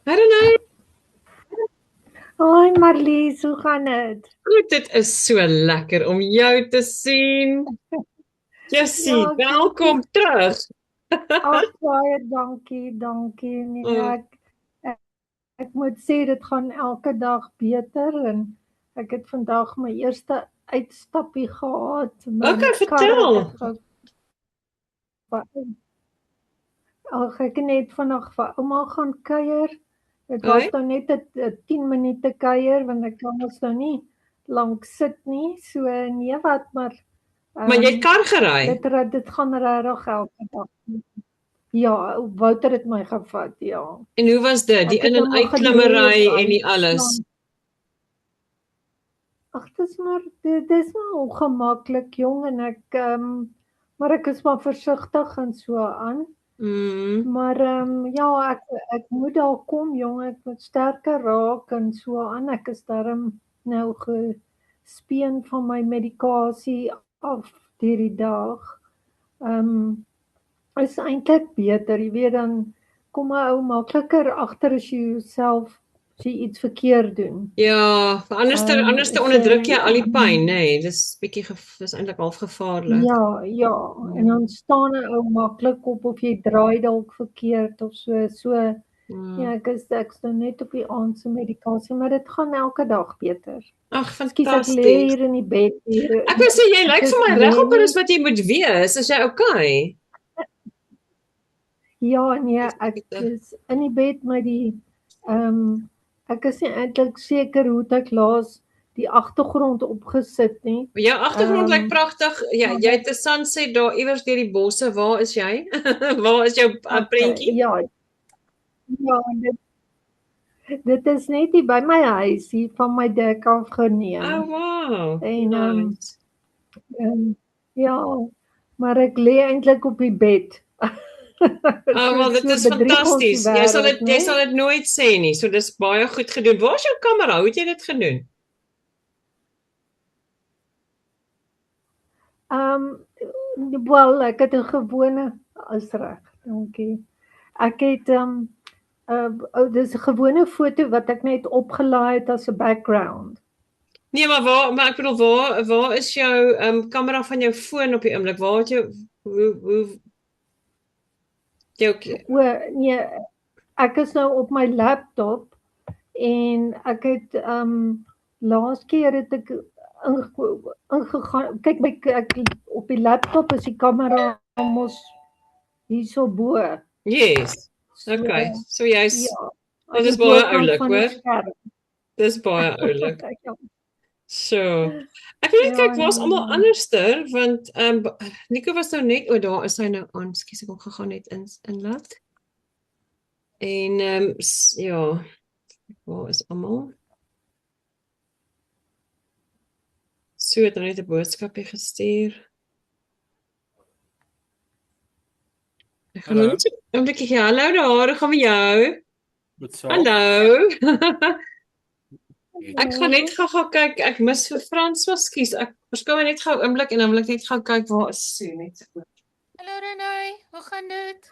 I don't know. Hoi Marlies, hoe gaan dit? Goed, dit is so lekker om jou te sien. Jessie, Ja, welkom terug. ag baie dankie. Nee, ek moet sê dit gaan elke dag beter en ek het vandag my eerste uitstappie gehad. My Okay, kar het vertel. ek ag ek het net vanaand vir ouma gaan kuier. Dit was Hoi. nou net 'n 10 minute kuier want ek kan mos nou nie lank sit nie. So nee wat maar Maar jy het kar gery. dit gaan regtig elke dag. Ja, Wouter het my gevat, ja. En hoe was dit? Die Ek het in nou en maar uit gelê op klimmery en daai die alles. slaan. Ag, dis maar ongemaklik jong en maar ek is maar versigtig en so aan. Maar ja, ek moet daar kom jong, ek moet sterker raak en so aan. Ek is darm nou gespeen van my medikasie af hierdie dag. Is eintlik beter, jy weet dan kom 'n ou makliker agter as jy jouself as jy iets verkeerd doen. Ja, anders te Is onderdruk jy al die pyn, nê. Dis bietjie dis eintlik half gevaarlik. ja, en dan staan 'n ou maklik op of jy draai dalk verkeerd of so. So ja, ek's nou net op die aand se medikasie, maar dit gaan elke dag beter. Ag, Ekskuus, ek lê fantasties. hier in die bed hier. Ek wou sê jy lyk Ek vir is my regop lê as wat jy moet wees. Is jy okay? Ja, nee, ek is in die bed met die ek is nie eintlik seker hoe ek laas die agtergrond opgesit nie. Jou agtergrond lyk pragtig. Ja, Maar jy het 'n sunset daar iewers deur die bosse. Waar is jy? Waar is jou prentjie? ja, dit is net hier by my huis hier van my dak af geneem. Oh, wow. En Nice. ja, maar ek lê eintlik op die bed. Oh, wel, dit is fantasties. Jy sal dit nooit sê nie. So dis baie goed gedoen. Waar is jou kamera? Hoe het jy dit gedoen? Wel, ek het 'n gewone is reg. Dankie. Ek het dis 'n gewone foto wat ek net opgelaai het as 'n background. Nee, maar ek bedoel waar is jou kamera van jou foon op die oomblik? Waar het jou hoe jou Nee, ek is nou op my laptop en ek het laas keer het ek ingegaan kyk ek op die laptop is die kamera mos hierso bo. Yes. Okay. So jy's dit is baie oulik, hoor. Dis baie oulik. So. Ek weet kyk waar's almal anderster want Nico was nou net daar is hy nou aan. Skus ek kom gegaan net inlaat. En ja, waar is almal? So het hy net 'n boodskapie gestuur. Ek gaan net 'n oombliekie gee. Hallo daar, hoe gaan met jou? Hallo. Ek gaan net gou kyk. Ek mis vir François, skus. Ek verskyn net gou 'n oomblik en dan wil ek net gou kyk waar is Sue net. Hallo Renay, hoe gaan dit?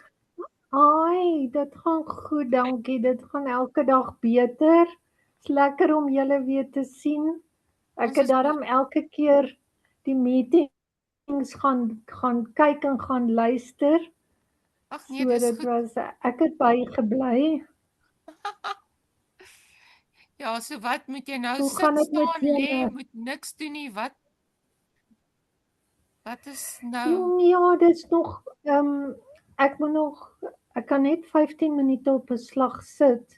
Ai, dit gaan goed, dankie. Dit gaan elke dag beter. Dit's lekker om julle weer te sien. Ek het daarom elke keer die meetings gaan kyk en gaan luister. Ag nee, so dit was ek het bygebly. Ja, so wat moet jy nou Hoe sit staan lê, moet niks doen nie. Wat is nou? Ja, dis nog ek moet nog ek kan net 15 minute op 'n slag sit.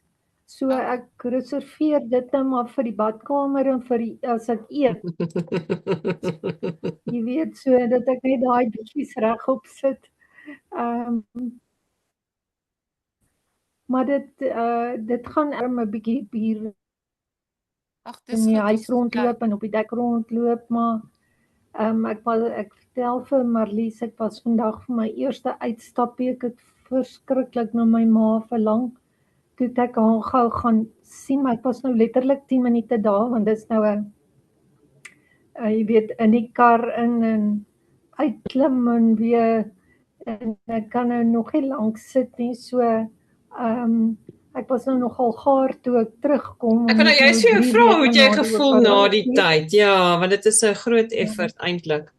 So ek reserveer dit net maar vir die badkamer en vir as ek eet. Jy weet, so dat ek net daai bietjies regop sit. Maar dit gaan 'n bietjie hier in die huis rondloop en op die dek rondloop, maar ek vertel vir Marlies, ek was vandag vir my eerste uitstappie, ek het verskriklik na my ma verlang. Toe ek haar gou gaan sien, maar ek was nou letterlik 10 minute daar, want dit is nou jy weet, in die kar in en uitklim en weer, en ek kan nou nog nie lank sit nie, so ek was nou nogal gaar toe ek terugkom. Ek kan nou juist vir jou vra, hoe het jy gevoel na die tyd? Ja, want dit is 'n groot effort eintlik.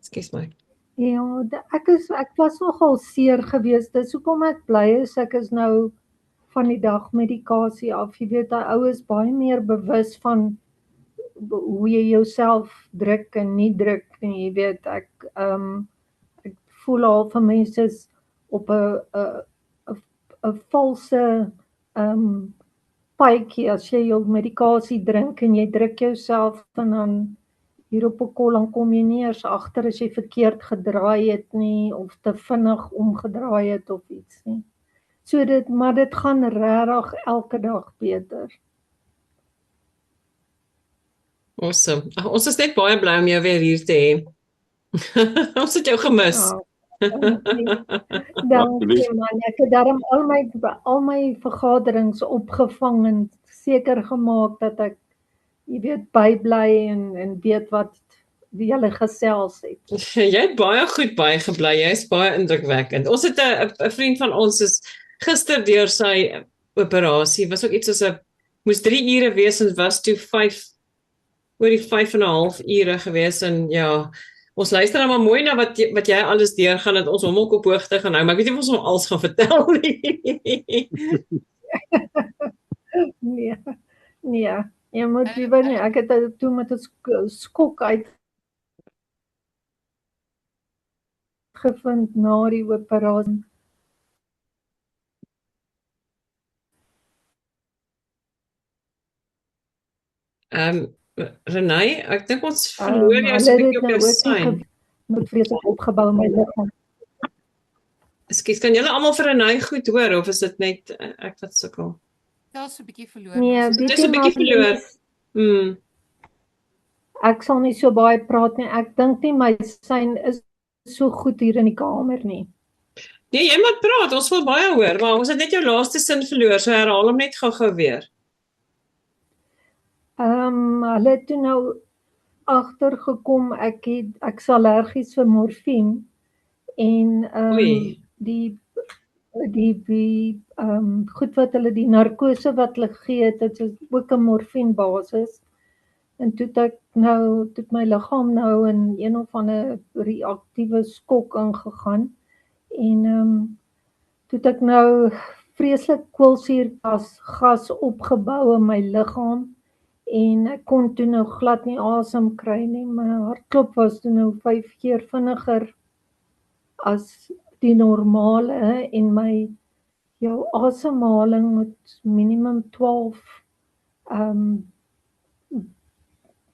Ekskuus my. Ja, ek was nogal seer geweest. Dis hoekom ek bly is, ek is nou van die dagmedikasie af. Jy weet, die ou is baie meer bewus van hoe jy jouself druk en nie druk nie. Jy weet, ek voel al van mense is op 'n valse paadjie as jy jou medikasie drink en jy druk jouself en dan hier op 'n kol, dan kom jy nie eers agter as jy verkeerd gedraai het nie of te vinnig omgedraai het of iets nie. So maar dit gaan regtig elke dag beter. Awesome. Ons is net baie bly om jou weer hier te hê. Ons het jou gemis. Dankie man, ek het daarom al my vergaderings opgevang en seker gemaak dat ek, jy weet, bybly en weet wat die hulle gesels het. Jy het baie goed bygebly, jy is baie indrukwekkend. Ons het 'n vriend van ons is gister deur sy operasie, was ook iets soos moes 3 ure wees en was toe oor die 5,5 ure gewees en ja, ons luister nou maar mooi na wat jy alles deurgaan, dat ons hom ook op hoogte gaan hou, maar ek weet nie of ons hom alles gaan vertel nie. Nee, jy moet liever nie, ek het toe met 'n skok uitgevind na die operasie. Renay, ek dink ons verloor jou so 'n bietjie op jou sein. Moet vreeslik opgebou my liggaam. Ekskuus, kan julle almal vir Renay goed hoor of is dit net ek wat sukkel? Daar's 'n bietjie verloor. Nee, dit is 'n bietjie verloor. Ek sal nie so baie praat nie. Ek dink nie my sein is so goed hier in die kamer nie. Nee, jy moet praat. Ons wil baie hoor, maar ons het net jou laaste sin verloor, so herhaal hom net gou-gou weer. Hulle het toe nou agtergekom ek's allergies vir morfine en die goed wat hulle die narkose wat hulle gegee het, dit is ook 'n morfine basis. En toe het my liggaam nou in een of ander reaktiewe skok ingegaan en toe het ek nou vreeslik koolsuurgas opgebou in my liggaam en ek kon toe nou glad nie asem kry nie. My hartklop was toe nou 5 keer vinniger as die normale en my asemhaling moet minimum 12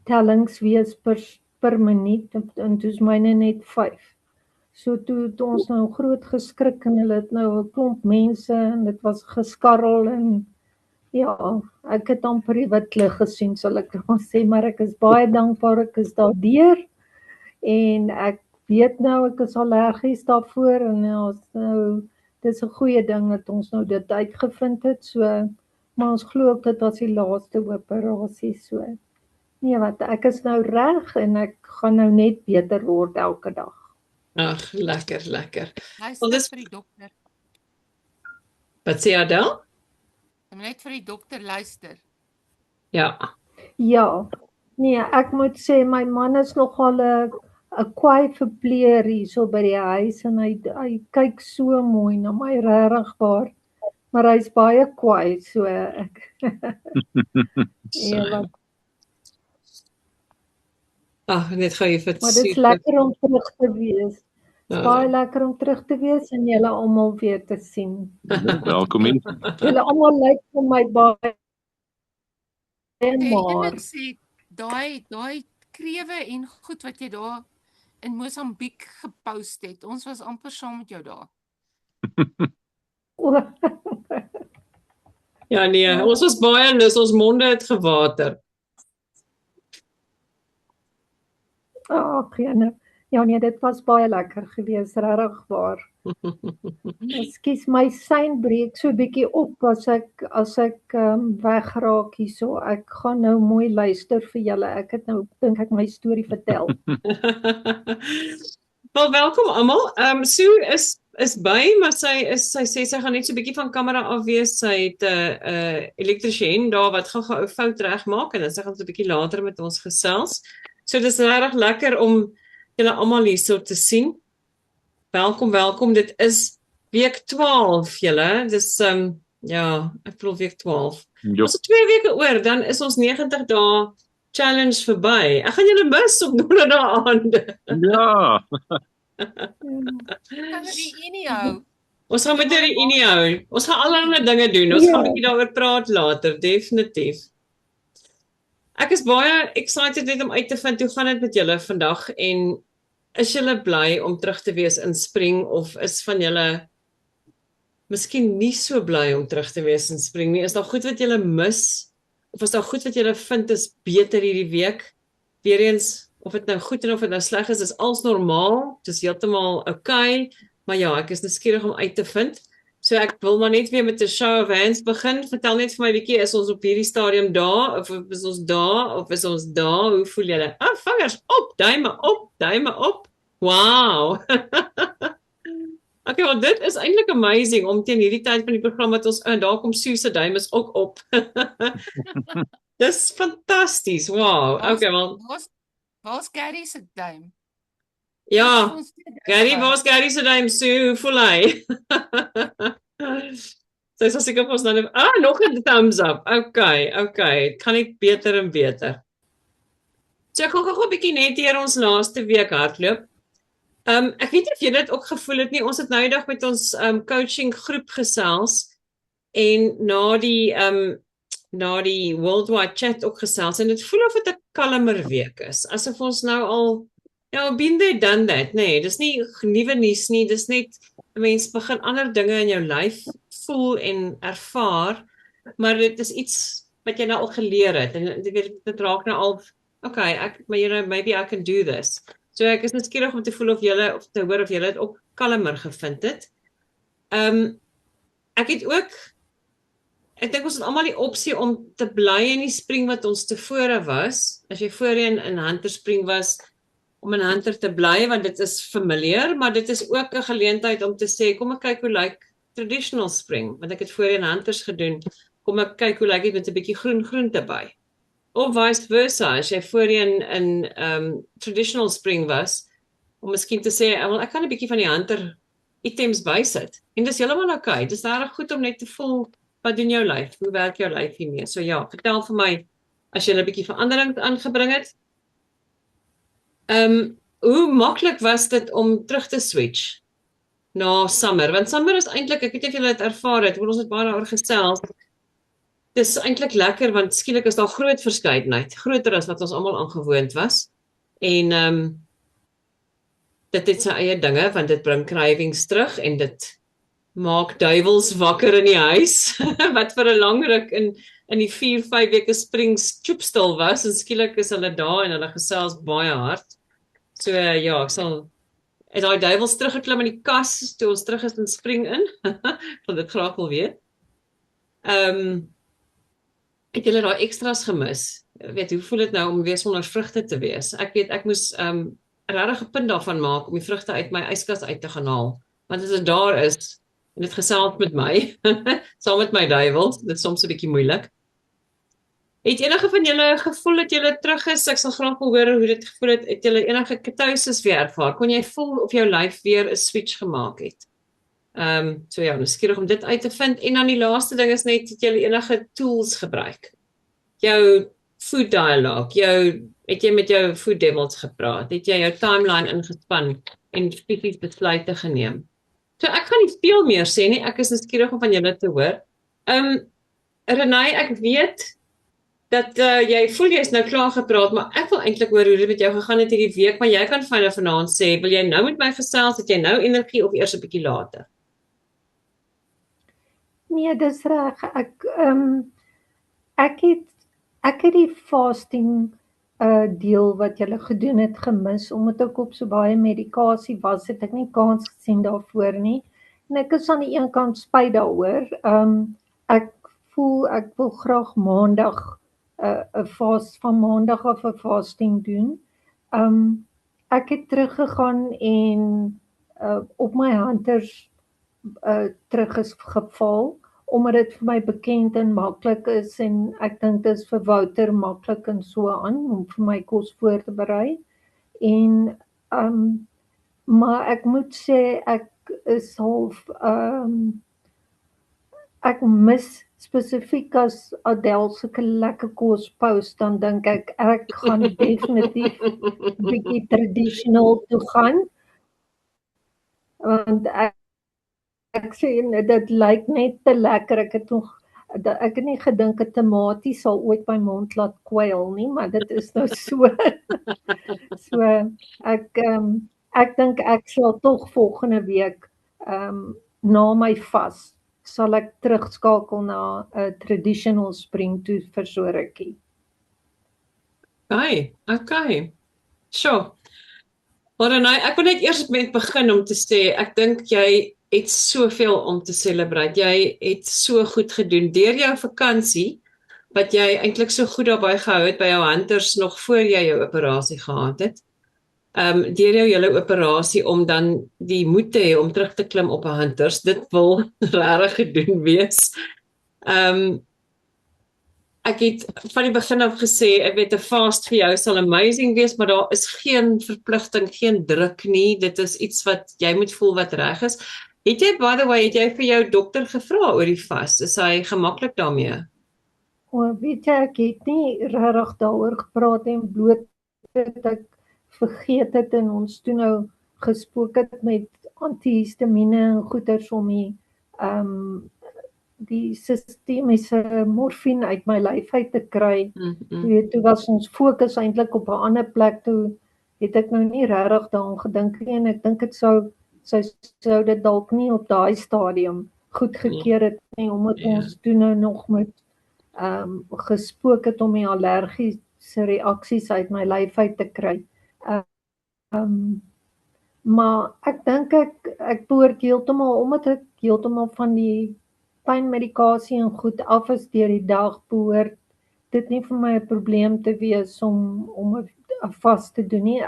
tellings wees per minuut en toe is myne net 5. So toe ons nou groot geskrik en hulle het nou 'n klomp mense en dit was geskarrel en ja, ek het amper die wit lig gesien, sal ek maar sê, maar ek is baie dankbaar ek is daardeur en ek weet nou ek is allergies daarvoor en nou dis 'n goeie ding dat ons nou dit uitgevind het, so maar ons glo ook dit was die laaste operasie, so nee, wat ek is nou reg en ek gaan nou net beter word elke dag. Ag, lekker. Luister vir die dokter. Wat sê Adel? Ek moet net vir die dokter luister. Ja. Ja. Nee, ek moet sê my man is nogal 'n kwaai verpleer hier so by die huis en hy kyk so mooi na my, regtig waar. Maar hy's baie kwaai, so ek ja, net gou vir maar dit is lekker om terug te wees. Dit is baie lekker om terug te wees en julle almal weer te sien. Welkom hier. Julle almal lyk vir my baie maar. Ek sê daai krewe en goed wat jy daar in Mosambiek gepost het. Ons was amper saam met jou daar. Ja nee, ons was baie lus, ons monde het gewater. Ja nee, dit was baie lekker gewees, regtig waar. Ekskuus, my sein breek so 'n bietjie op as ek wegraak hierso. Ek gaan nou mooi luister vir julle. Ek het nou dink ek my storie vertel. Wel, welkom almal. Sue is by, maar sy sê sy gaan net so 'n bietjie van kamera af wees. Sy het 'n elektriesien daar wat gou-gou 'n fout regmaak en dan sy gaan so 'n bietjie later met ons gesels. So dis regtig lekker om julle almal hierso te sien. Welkom. Dit is week 12 julle. Dis ja, ek bedoel week 12. Ons het 2 weke oor, dan is ons 90 dae challenge verby. Ek gaan julle mis op donderdag aande. Ja. Ons gaan met die reunie hou. Ons gaan allerlei dinge doen. Ons gaan 'n bietjie daaroor praat later, definitief. Ek is baie excited net om uit te vind hoe gaan dit met julle vandag en is julle bly om terug te wees in Spring of is van julle miskien nie so bly om terug te wees in Spring nie? Is daar goed wat julle mis of is daar goed wat julle vind is beter hierdie week? Weereens, of dit nou goed en of dit nou sleg is als normaal, dis heeltemal okay, maar ja, ek is nuuskierig om uit te vind. So ek wil maar net weer met 'n show of hands begin. Vertel net vir my 'n bietjie, is ons op hierdie stadium daar of is ons daar of is ons daar? Hoe voel julle? Vingers op, duime op. Wow. Okay, well, dit is eintlik amazing om teen hierdie tyd van die program wat ons daar kom Sue se duim is ook op. Dis fantasties. Wow. Okay, well. Waar's Gary se duim? Ja, waar's Gary se duim, Sue? Hoe voel hy? Sy sê seker ons nou nog 'n thumbs up. Okay. Dit gaan net beter en beter. So ek gaan gou 'n bietjie net hier ons laaste week hardloop. Ek weet nie of julle dit ook gevoel het nie. Ons het nou eendag met ons coaching groep gesels en na die worldwide chat ook gesels en dit voel of dit 'n kalmer week is. Asof ons nou al been there, done that. Nee, dis nie nuwe nuus nie. Dis net 'n mens begin ander dinge in jou lyf voel en ervaar, maar dit is iets wat jy nou al geleer het en dit raak nou al okay, maybe I can do this. So ek is nuuskierig om te voel of te hoor of julle dit ook kalmer gevind het. Ek dink ons het almal die opsie om te bly in die Spring wat ons tevore was. As jy voorheen in Hunter Spring was, om in Hunter te bly, want dit is familiar, maar dit is ook 'n geleentheid om te sê, kom ek kyk hoe lyk traditional Spring, want ek het voorheen Hunters gedoen, kom ek kyk hoe lyk dit met 'n bietjie groente by. Of vice versa, as jy voorheen in traditional Spring was, om miskien te sê, ek kan 'n bietjie van die Hunter items bysit, en dis heeltemal okay, dis regtig goed om net te voel, wat doen jou lyf, hoe werk jou lyf hiermee, so ja, vertel vir my, as jy 'n bietjie verandering aangebring het. Hoe maklik was dit om terug te switch na summer? Want summer is eintlik, ek weet nie of julle dit ervaar het, ons het baie daaroor gesels. Dis eintlik lekker want skielik is daar groot verskeidenheid, groter as wat ons almal aangewoond was. En dit het sy eie dinge want dit bring cravings terug en dit maak duiwels wakker in die huis wat vir 'n lang ruk in die 4-5 weke Spring stoepstil was en skielik is hulle daar en hulle gesels baie hard. So ja, ek sal daai duiwels teruggeklim in die kas toe ons terug is in Spring in. Want dit graag wil weet. Het julle daai extras gemis? Weet, hoe voel dit nou om weer sonder vrugte te wees? Ek weet ek moes regtig 'n punt daarvan maak om die vrugte uit my yskas uit te gaan haal. Want as dit daar is en dit gesels met my, saam met my duiwels, dit is soms 'n bietjie moeilik. Het enige van julle gevoel dat julle terug is? Ek sal graag wil hoor hoe dit gevoel het. Het julle enige ketosis weer ervaar? Kon jy voel of jou lyf weer 'n switch gemaak het? So ja, nuuskierig om dit uit te vind. En dan die laaste ding is net, het julle enige tools gebruik? Jou food dialogue, jou Het jy met jou food devils gepraat? Het jy jou timeline ingespan en fisies besluite geneem? So ek gaan nie veel meer sê nie, ek is nuuskierig om van julle te hoor. Renay, ek weet dat jy voel jy is nou klaar gepraat, maar ek wil eintlik hoor hoe dit met jou gegaan het hierdie week, maar jy kan vir my vanaand sê, wil jy nou met my gesels, het jy nou energie of eers 'n bietjie later? Nee, dis reg. Ek het die fasting deel wat julle gedoen het gemis, omdat ek op so baie medikasie was, het ek nie kans gesien daarvoor nie. En ek is aan die een kant spyt daaroor. Ek voel ek wil graag maandag 'n fast van maandag af 'n fasting doen. Ek het teruggegaan en op my hunters terug is geval, omdat dit vir my bekend en maklik is, en ek dink dit is vir Wouter maklik en so aan, om vir my kos voor te berei. En, maar ek moet sê, ek is half, ek mis spesifiek as Adele sulke lekker kos post, dan dink ek gaan definitief 'n bietjie traditional toe gaan, want ek sê, dit lyk net te lekker. Ek het nie gedink 'n tamatie sal ooit my mond laat kwyl nie, maar dit is nou so. So, ek dink ek sal tog volgende week, na my vas, sal ek terugskakel na 'n traditional spring toe vir so rukkie. Okay. Sure. Maar ek wil net eers met begin om te sê, ek dink jy het soveel om te celebrate. Jy het so goed gedoen deur jou vakansie, wat jy eintlik so goed daarbey gehou het by jou hunters nog voor jy jou operasie gehad het. Deur jou hele operasie om dan die moed te hê om terug te klim op 'n hunters, dit wil regtig gedoen wees. Ek het van die begin af gesê, ek weet 'n fast vir jou sal amazing wees, maar daar is geen verpligting, geen druk nie. Dit is iets wat jy moet voel wat reg is. Het jy, by the way, het jy vir jou dokter gevra oor die vas? Is hy gemaklik daarmee? Weet jy, ek het nie regtig daaroor gepraat en bloot dat ek vergeet het en ons toe nou gespook het met antihistamiene en goeders om die sistemiese morfine uit my lyf uit te kry. Toe was ons fokus eintlik op 'n ander plek, toe het ek nou nie regtig daaraan gedink nie, en ek dink dit sou dit dalk nie op daai stadium goedgekeur het nie, omdat ons toe nou nog met gespook het om die allergiese reaksies uit my lyf uit te kry. Maar ek dink ek behoort heeltemal, omdat ek heeltemal van die pynmedikasie en goed af is deur die dag, behoort dit nie vir my 'n probleem te wees om 'n vas te doen nie.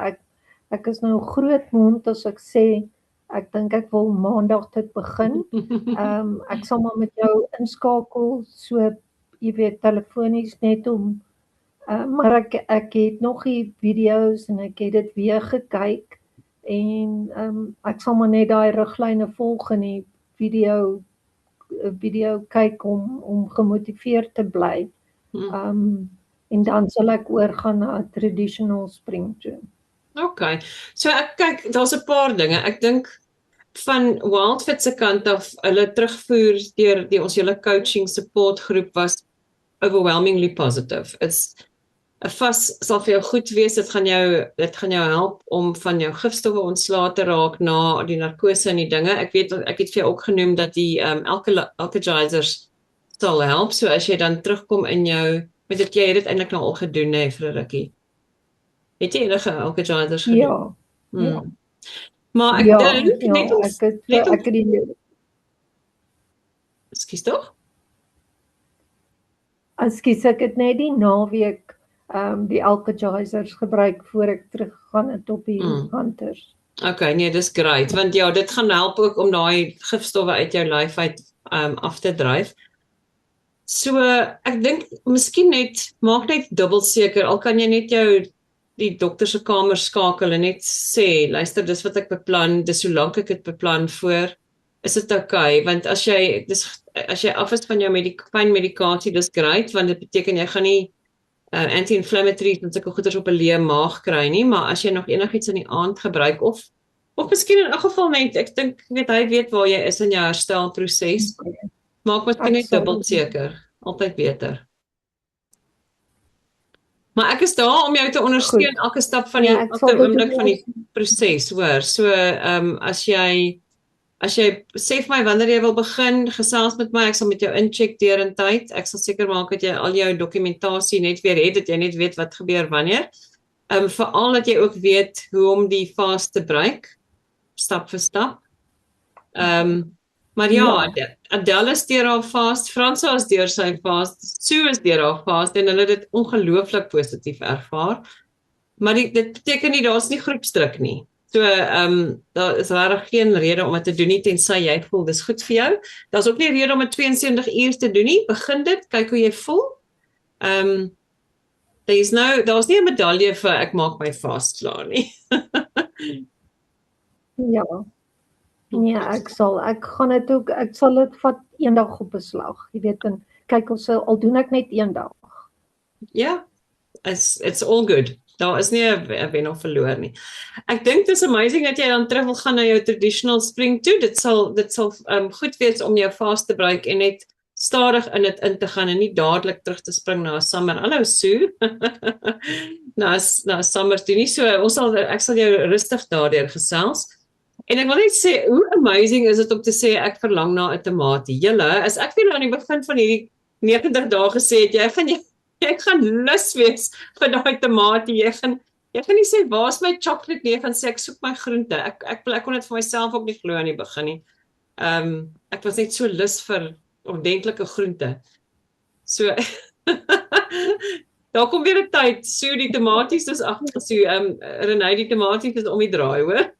Ek is nou groot mond as ek sê, ek dink ek wil maandag dit begin. Ek sal maar met jou inskakel, so jy weet, telefonies net om, maar ek het nog die video's en ek het dit weer gekyk, en ek sal maar net daai riglyne volg en die video kyk om gemotiveerd te bly. En dan sal ek oorgaan na 'n traditional spring toe. Okay, so ek kyk, daar's 'n paar dinge. Ek dink van Wildfit se kant af, hulle terugvoer deur ons hele coaching support groep was overwhelmingly positive. 'n vas sal vir jou goed wees, dit gaan jou help om van jou gifstowwe ontslae te raak na die narkose en die dinge. Ek weet, ek het vir jou ook genoem dat die alkalizers sal help, so as jy dan terugkom in jou, met dit jy het dit eintlik nou al gedoen vir 'n rukkie. Het jy enige alkalizers gedoen? Ja. Maar ek dink net ek het die Ekskuus tog? Ek het net die naweek die alkalizers gebruik voor ek teruggegaan het op die hunters. Okay, nee, dis great, want ja, dit gaan help ook om daai gifstowwe uit jou lyf uit af te dryf. So, ek dink, miskien maak net dubbel seker, al kan jy net die dokter se kamer skakel en net sê, luister, dis wat ek beplan, dis hoe lank ek dit beplan voor, is dit okay, want as jy af is van jou pynmedikasie, dis great, want dit beteken jy gaan nie anti-inflammatories en sulke goeders op 'n leë maag kry nie, maar as jy nog enigiets in die aand gebruik of miskien in elk geval net, ek dink hy weet waar jy is in jou herstelproses. Maak miskien net dubbel seker, altyd beter. Maar ek is daar om jou te ondersteun elke stap van elke oomblik van die proses, hoor. So, as jy sê vir my wanneer jy wil begin, gesels met my, ek sal met jou incheck deur in tyd. Ek sal seker maak dat jy al jou dokumentasie net weer het, dat jy net weet wat gebeur wanneer. Veral dat jy ook weet hoe om die fast te gebruik, stap vir stap. Maar ja, Adele is deur haar fast, Fransa is deur sy fast, Sue is deur haar fast en hulle het dit ongelooflik positief ervaar. Maar dit beteken nie daar's nie groepsdruk nie. So daar is regtig geen rede om dit te doen nie tensy jy voel dis goed vir jou. Daar's ook nie rede om dit 72 uur te doen nie. Begin dit, kyk hoe jy voel. Daar's nie 'n medalje vir ek maak my fast klaar nie. Ja. Nee, ek sal dit vat eendag op beslag. Jy weet, en kyk al doen ek net eendag. Ja, it's all good. Daar is nie 'n wen of verloor nie. Ek dink dit is amazing dat jy dan terug wil gaan na jou traditional spring toe. Dit sal goed wees om jou fast te gebruik en net stadig in dit in te gaan en nie dadelik terug te spring na 'n summer. Hallo Sue. na summer toe nie. So ek sal jou rustig daardeur gesels. En ek wil net sê, hoe amazing is dit om te sê ek verlang na 'n tamatie. Julle, as ek vir aan die begin van hierdie 90 dae gesê het jy gaan lus wees vir daai tamatie. Jy gaan nie sê waar's my chocolate nie, jy gaan sê ek soek my groente. Ek kon dit vir myself ook nie glo aan die begin nie. Ek was net so lus vir ordentlike groente. So daar kom weer 'n tyd, so die tamaties is agter, so Renée, die tamaties is om die draai, hoor.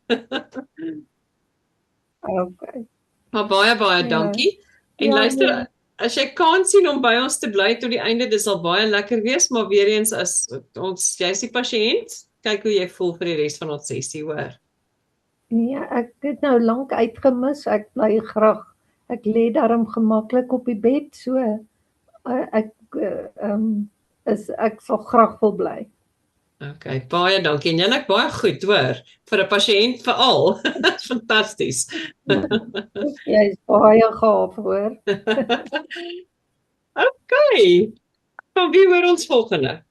Okay. Maar baie dankie. En luister, as jy kan sien om by ons te bly tot die einde, dis sal baie lekker wees, maar weer eens as jy's die pasiënt, kyk hoe jy voel vir die res van ons sessie, hoor. Nee, ek het nou lank uitgemis. Ek bly graag. Ek lê daarom gemaklik op die bed, so ek sal graag wil bly. Okay, baie dankie. En jy baie goed, hoor, vir 'n pasiënt veral. Fantasties. Jy is baie gaaf, hoor. Okay. Van wie hoor ons volgende?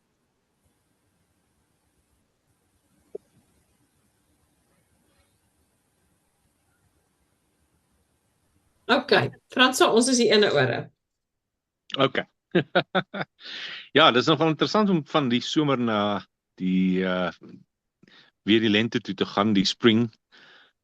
Okay, Fransa, ons is die ene ore. Okay. Ja, dit is nogal interessant om van die somer na die weer die lente toe te gaan, die spring.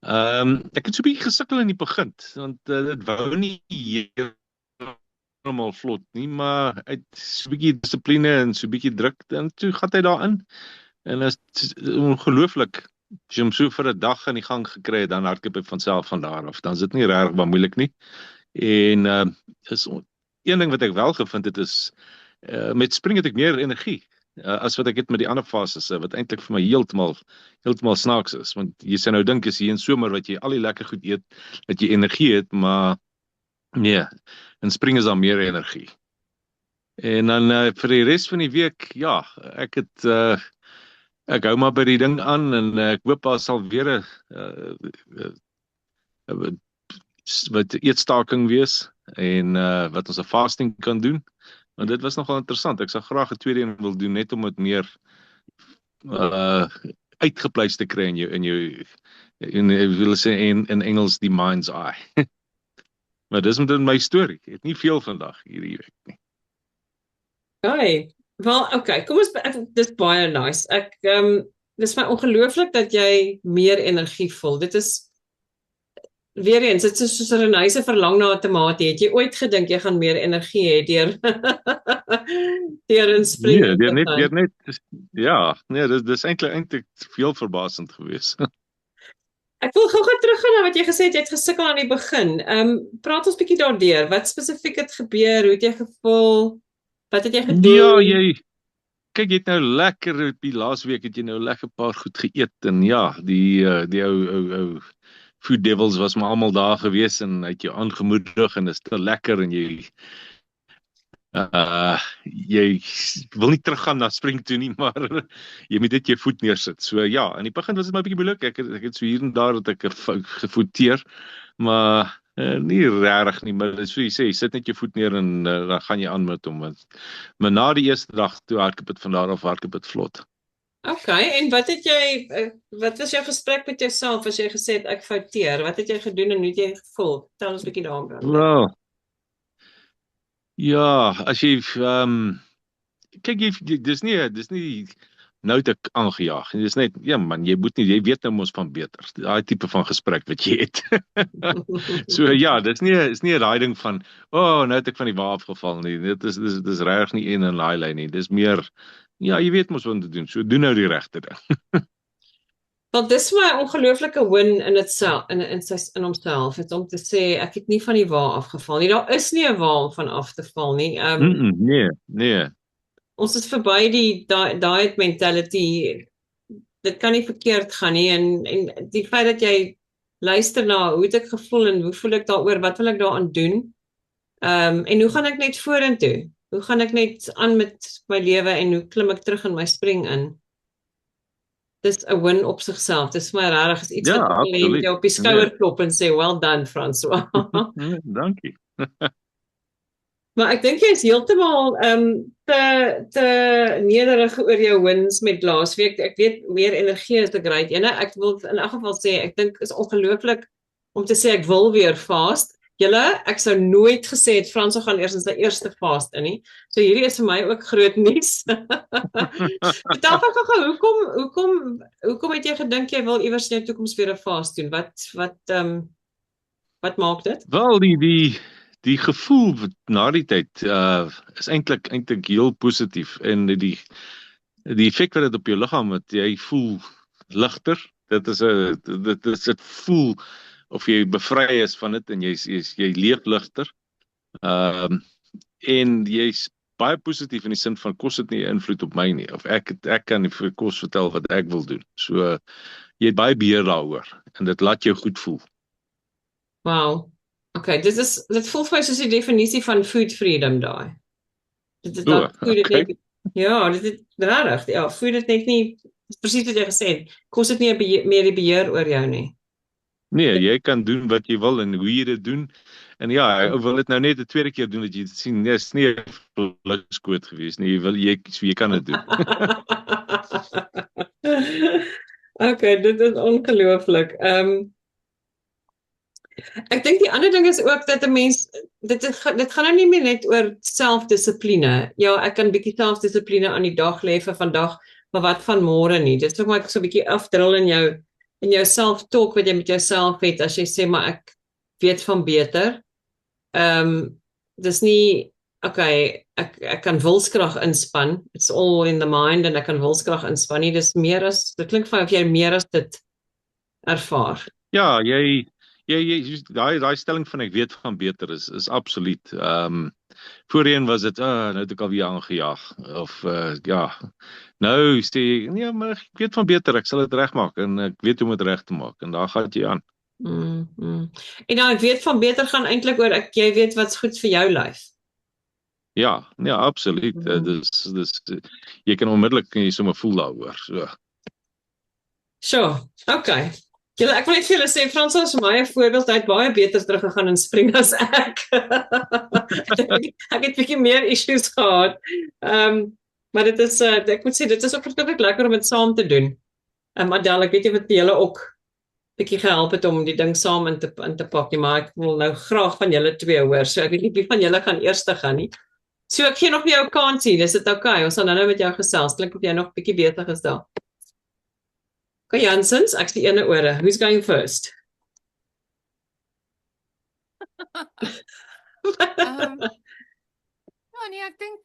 Ek het so 'n bietjie gesukkel in die begin, want dit wou nie heeltemal vlot nie, maar uit so 'n bietjie dissipline en so 'n bietjie druk, en toe gaan hy daarin. En dit is ongelooflik. As jy hom so vir 'n dag in die gang gekry het, dan hardloop hy van self van daar af. Dan is dit nie regtig baie moeilik nie. En is een ding wat ek wel gevind het is met spring het ek meer energie as wat ek het met die ander fases, wat eintlik vir my heeltemal snaaks is, want jy sê nou dink as jy in somer wat jy al die lekker goed eet, dat jy energie het, maar nee, in spring is daar meer energie. En dan vir die res van die week, ja, ek hou maar by die ding aan, en ek hoop daar sal weer 'n eetstaking wees, en wat ons 'n fasting kan doen. Want dit was nogal interessant. Ek sou graag 'n tweede een wil doen, net om dit meer uitgepleis te kry in jou wil sê in Engels die mind's eye. Maar dis met my storie. Ek het nie veel vandag hierdie week nie. Okay, kom ons, dis baie nice. Dis my ongelooflik dat jy meer energie voel. Dit is weer eens, dit is soos 'n Renée se verlang na 'n tamatie. Het jy ooit gedink jy gaan meer energie hê deur in spring? Nee, deur net, ja, nee, dis eintlik veel verbasend geweest. Ek wil gou teruggaan na wat jy gesê het, jy het gesukkel aan die begin. Praat ons bietjie daardeur. Wat spesifiek het gebeur? Hoe het jy gevoel? Wat het jy gedoen? Ja, kyk, jy het nou lekker, die laas week het jy nou lekker paar goed geëet, en ja, die ou Food Devils was maar almal daar gewees, en het jou aangemoedig, en is te lekker, en jy wil nie teruggaan na spring toe nie, maar jy moet net jou voet neersit. So ja, in die begin was dit maar 'n bietjie moeilik. Ek het so hier en daar dat ek gevoeteer, maar nie regtig nie, maar so jy sê, jy sit net jou voet neer en dan gaan jy aan met hom. Maar na die eerste dag toe hardloop dit van daar af hardloop dit vlot. Okay, en wat was jou gesprek met jouself as jy gesê het ek fouteer? Wat het jy gedoen en hoe het jy gevoel? Tel ons 'n bietjie daaroor. Wel. Ja, as jy kyk dis nie nou te aangejaag. Dis net ja man, jy weet nou mos van beter. Daai tipe van gesprek wat jy het. So ja, is nie 'n daai ding van nou het ek van die wa afgeval nie. Dit is regtig nie een in daai lyn nie. Dis meer ja, jy weet mos wat om te doen. So doen nou die regte ding. Want dis my ongelooflike win in itself in homself, het om te sê ek het nie van die wa afgeval nie. Daar is nie 'n wa om van af te val nie. Nee. Ons is verby daai mentality. Dit kan nie verkeerd gaan nie en die feit dat jy luister na hoe het ek gevoel en hoe voel ek daaroor, wat wil ek daaraan doen? En hoe gaan ek net vorentoe? Hoe gaan ek net aan met my lewe en hoe klim ek terug in my spring in? Dis 'n win op sigself. Dis vir my regtig iets wat jy op die skouer klop en sê well done François. Dankie. Maar ek dink jy is heeltemal te nederig oor jou wins met laasweek. Ek weet meer energie is 'n great ene. Ek wil in elk geval sê ek dink is ongelooflik om te sê ek wil weer fast. Julle, ek sou nooit gesê het Frans gaan eers in sy eerste fast in nie. So hierdie is vir my ook groot nuus. Vertel gou, hoekom het jy gedink jy wil iewers in jou toekoms weer 'n fast doen? Wat maak dit? Wel, die gevoel na die tyd is eintlik heel positief en die effek wat dit op jou liggaam het, jy voel ligter. Dit voel of jy bevry is van dit en jy leef ligter. En jy's baie positief in die sin van kos het nie invloed op my nie of ek kan nie vir kos vertel wat ek wil doen. So jy het baie beheer daaroor en dit laat jou goed voel. Wow. Okay, dit voel vir my soos die definisie van food freedom daai. Dit is rarig. Ja, food het net nie presies wat jy gesê het. Kos het nie meer die beheer oor jou nie. Nee, jy kan doen wat jy wil en hoe jy dit doen. En ja, ek wil dit nou net 'n tweede keer doen dat jy dit sien. Nee, is nie 'n gelukskoot gewees nie. Jy kan dit doen. Okay, dit is ongelooflik. Ek dink die ander ding is ook dat 'n mens dit gaan nou nie meer net oor selfdissipline. Ja, ek kan bietjie selfdissipline aan die dag lê vir vandag, maar wat van môre nie. Dit is ook maar ek so 'n bietjie afdril in jou self-talk wat jy met jouself het as jy sê maar ek weet van beter. Dis nie okay, ek kan wilskrag inspann. It's all in the mind en ek kan wilskrag inspann nie. Dis meer as dit klink vir of jy meer as dit ervaar. Ja, jy daai stelling van ek weet van beter is absoluut. Voorheen was dit nou het ek al weer aangejaag of nou sê nee, maar ek weet van beter, ek sal dit regmaak en ek weet hoe om dit reg te maak en daar gaan jy aan. En nou ek weet van beter gaan eintlik oor jy weet wat's goed vir jou lyf. Ja, absoluut. Dis jy kan onmiddellik sommer voel daaroor. So. Sure. Okay. Ek wil net vir julle sê, Frans is vir my 'n voorbeeld, hy het baie beter teruggegaan in spring as ek. Ek het bietjie meer issues gehad. Maar dit is, ek moet sê, dit is ook verskriklik lekker om dit saam te doen. Adele, ek weet jy wat vir julle ook bietjie gehelp het om die ding saam in te pak nie, maar ek wil nou graag van julle twee hoor, so ek weet nie wie van julle gaan eerste gaan nie. So ek gee nog vir jou 'n kansie, dis dit okay, ons sal nou met jou gesels, klink of jy nog bietjie beter is daar. Okay, Jansens, ek sien ene ore. Who's going first? Nee, ek dink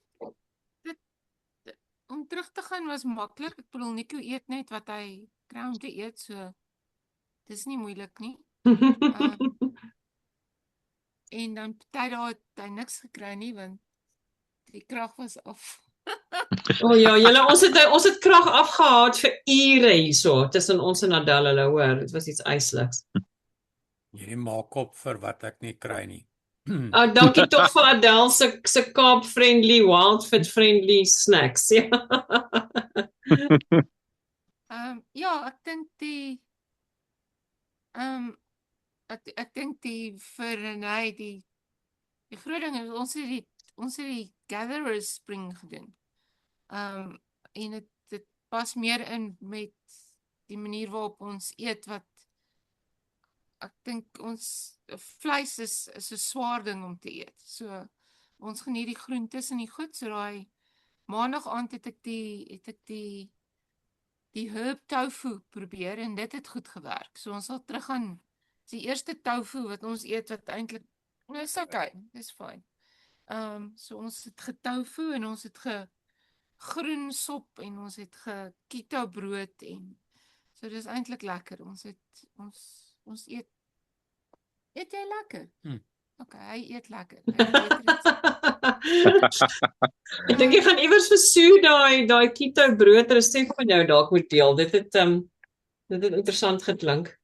om terug te gaan was maklik. Ek bedoel Nico eet net wat hy kry om te eet, so dis nie moeilik nie. En dan party dae het hy niks gekry nie want die krag was af. Ja, ons het krag afgehaat vir ure hierso tussen ons en Adele, hoor. Dit was iets ysliks. Hierdie maak op vir wat ek nie kry nie. Dankie tog vir Adele se Kaap friendly, wild fit friendly snacks. Ja. Ja, ek dink ek dink vir Renée die groot ding is ons het die Gatherers Spring gedoen. En dit pas meer in met die manier waarop ons eet wat ek dink ons vleis is 'n swaar ding om te eet. So ons geniet die groentes en die goed. So daai maandag aand het ek die herb tofu probeer en dit het goed gewerk. So ons sal teruggaan. Die eerste tofu wat ons eet wat eintlik is okay, dis fyn. So ons het getofu en ons het groen sop en ons het keto brood en so dis eintlik lekker. Ons eet jy lekker? Okay, hy eet lekker. Ek dink jy gaan iewers vir Sue daai keto brood resep van jou dalk moet deel. Dit het interessant geklink.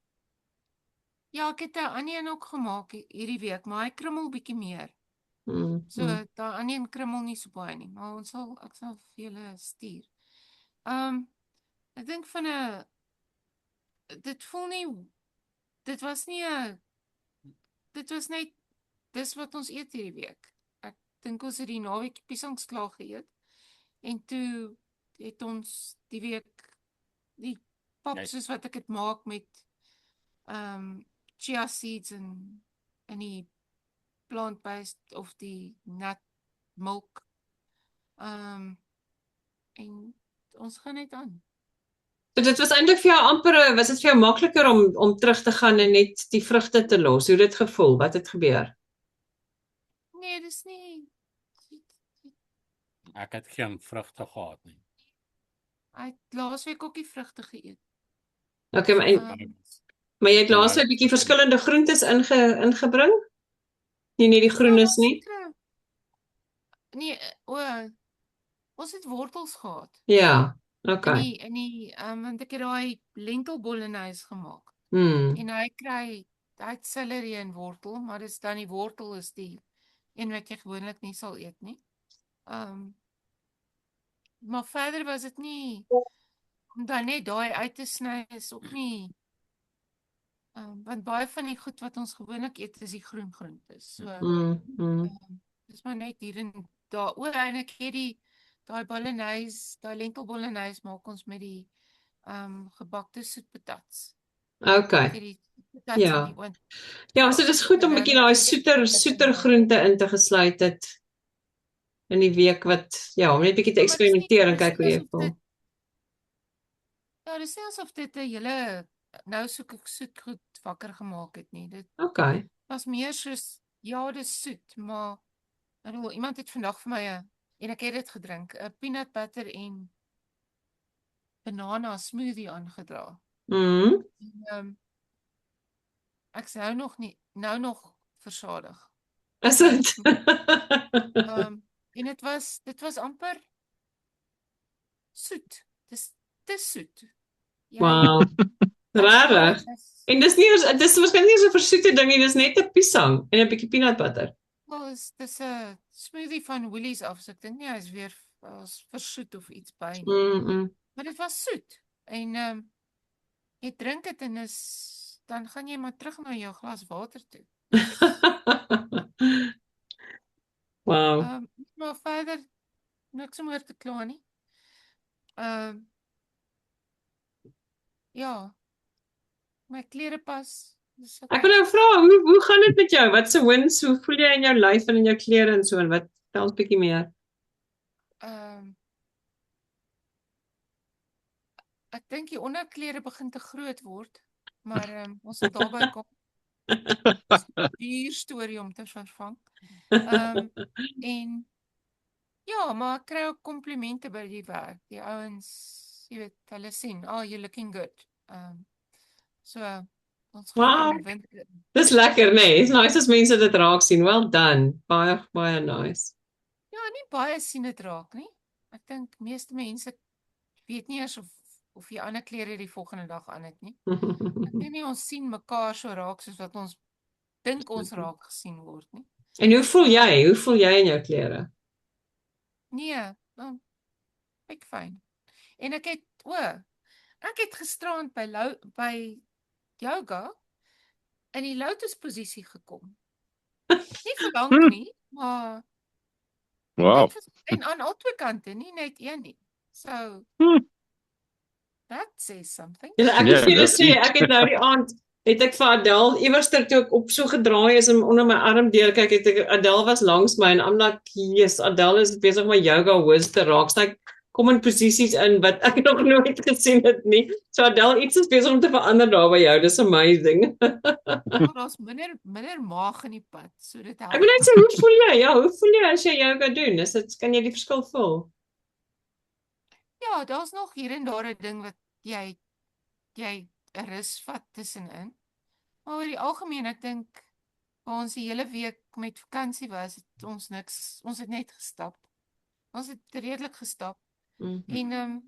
Ja, ek het 'n onion ook gemaak hierdie week, maar hy krummel bietjie meer. So daai onion krummel nie so baie nie, maar ek sal vir julle stuur. Ek dink dit was net dis wat ons eet hierdie week. Ek dink ons het die naweek piesangs klaar geëet en toe het ons die week die pap soos wat ek dit maak met chia seeds en die plant-based of die nut milk. En ons gaan net aan. So dit was eintlik vir jou was dit vir jou makliker om terug te gaan en net die vrugte te los? Hoe dit gevoel? Wat het gebeur? Nee, dis nie. Ek het geen vrugte gehad nie. Ek het laasweek ook die vrugte geëet. Okay, maar jy het laasweek 'n bietjie verskillende groentes ingebring? Nie die groenes nie. Nee, ons het wortels gehad. Ja, okay. Want ek het daai lentil bolognese gemaak. En hy het celery en wortel, maar dis dan die wortel is die een wat jy gewoonlik nie sal eet nie. Maar verder was dit nie om dan net daai uit te sny is ook nie. Want baie van die goed wat ons gewoonlik eet is die groen groentes. So dis maar net hier en daar. En ek het daai bolognese, daai lentil bolognese maak ons met die gebakte soetpatats. Okay. Ja. Ja, so dis goed om 'n bietjie daai soeter groente in te gesluit het in die week wat om net 'n bietjie te eksperimenteer en kyk hoe jy voel. Ja, dis nie asof dit 'n hele nou soek ek soet goed wakker gemaak het nie. Dit was meer soos dis soet, maar iemand het vandag vir my en ek het dit gedrink, 'n peanut butter en banana smoothie aangedra. Ek sou nog versadig. Is dit? En dit was amper soet. Dis soet. Wow. Rarig. En dis waarskynlik nie so 'n versoete ding nie, dis net 'n piesang en 'n bietjie peanut butter. Dis 'n smoothie van Woolies af, so ek dink nie hy's weer versoet of iets by nie. Maar dit was soet. En jy drink dit en dan gaan jy maar terug na jou glas water toe. Wow. Maar verder niks om oor te kla nie. Ja. My klere pas. Ek wil nou vra, hoe gaan dit met jou? Wat se wins? Hoe voel jy in jou lyf en in jou klere en so en wat? Tel ons 'n bietjie meer. Ek dink die onderklere begin te groot word, maar ons sal daarby kom. Die storie om te vervang. En ja, maar ek kry ook komplimente by die werk. Die ouens, jy weet, hulle sien, you're looking good. So ons gaan winter. Dis lekker, nee. It's nice as mense dit raak sien. Well done. Baie nice. Ja, nie baie sien dit raak nie. Ek dink meeste mense weet nie eers of jy ander klere die volgende dag aan het nie. Ek dink nie ons sien mekaar so raak soos wat ons dink ons raak gesien word nie. En hoe voel jy? Hoe voel jy in jou klere? Nee, ek fyn. En ek het gisterand by yoga in die lotusposisie gekom. Nie vir lank nie, maar Wow. en aan al twee kante, nie net een nie. So that says something. Ja, ek het vir julle sê, ek het nou die aand het ek vir Adele iewers toe ek op so gedraai is en onder my arm deur kyk het ek Adele was langs my en I'm like, yes, Adele is besig met yoga hoes te raak. Sy kom in posisies in wat ek nog nooit gesien het nie. So Adele, iets is besig om te verander daar by jou. Dis amazing. Daar's minder maag in die pad, so dit help. Ek wil net sê, hoe voel jy? Ja, hoe voel jy as jy yoga doen? Kan jy die verskil voel? Ja, daar's nog hier en daar 'n ding wat jy 'n rus vat tussenin. Maar oor die algemeen, ek dink ons die hele week met vakansie was, het ons het net gestap. Ons het redelik gestap. En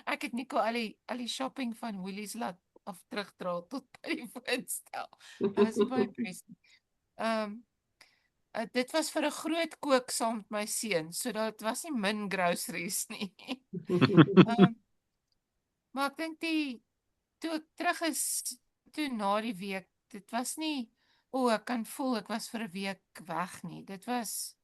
ek het Nico al die shopping van Woolies laat of terugdra tot by die woonstel. Dit was baie impressive. Dit was vir 'n groot kook saam met my seun, so dit was nie min groceries nie. Maar ek dink toe ek terug is toe na die week, dit was nie ek kan voel ek was vir 'n week weg nie. Dit was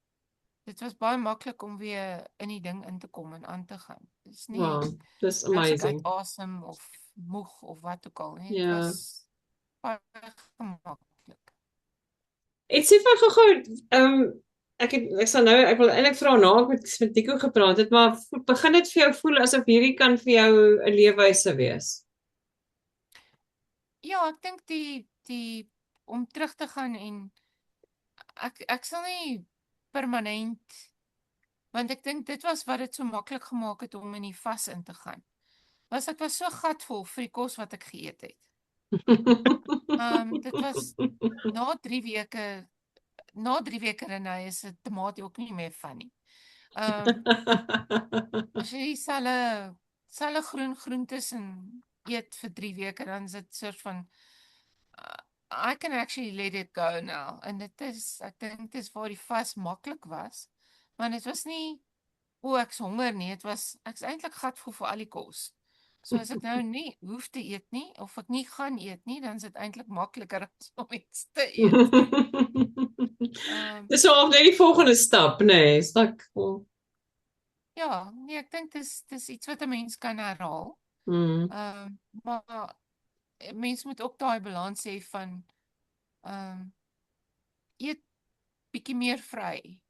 baie maklik om weer in die ding in te kom en aan te gaan. Dis nie dis amazing. Awesome of moeg of wat ook al nie. Ja. Dit was baie gemaklik. Ek sê vir gou, ek wil eintlik vra na ek met Nico gepraat het, maar begin dit vir jou voel asof hierdie kan vir jou 'n leefwyse wees? Ja, ek dink die om terug te gaan en ek sal nie permanent, want ek dink dit was wat dit so maklik gemaak het om in die vas in te gaan. Ek was so gatvol vir die kos wat ek geëet het. Dit was na 3 weke Renay is 'n tamatie ook nie meer van nie. As jy dieselfde groentes en eet vir 3 weke, dan is dit soort van I can actually let it go now. En ek dink dit is waar die vas maklik was, maar dit was nie ek's honger nie, ek's eintlik gatvol vir al die kos. So as ek nou nie hoef te eet nie, of ek nie gaan eet nie, dan is dit eintlik makliker om iets te eet. Dis so net die volgende stap, nee, Ja, nee, ek dink dis iets wat 'n mens kan herhaal. Maar mens moet ook daai balans hê van eet bietjie meer vry.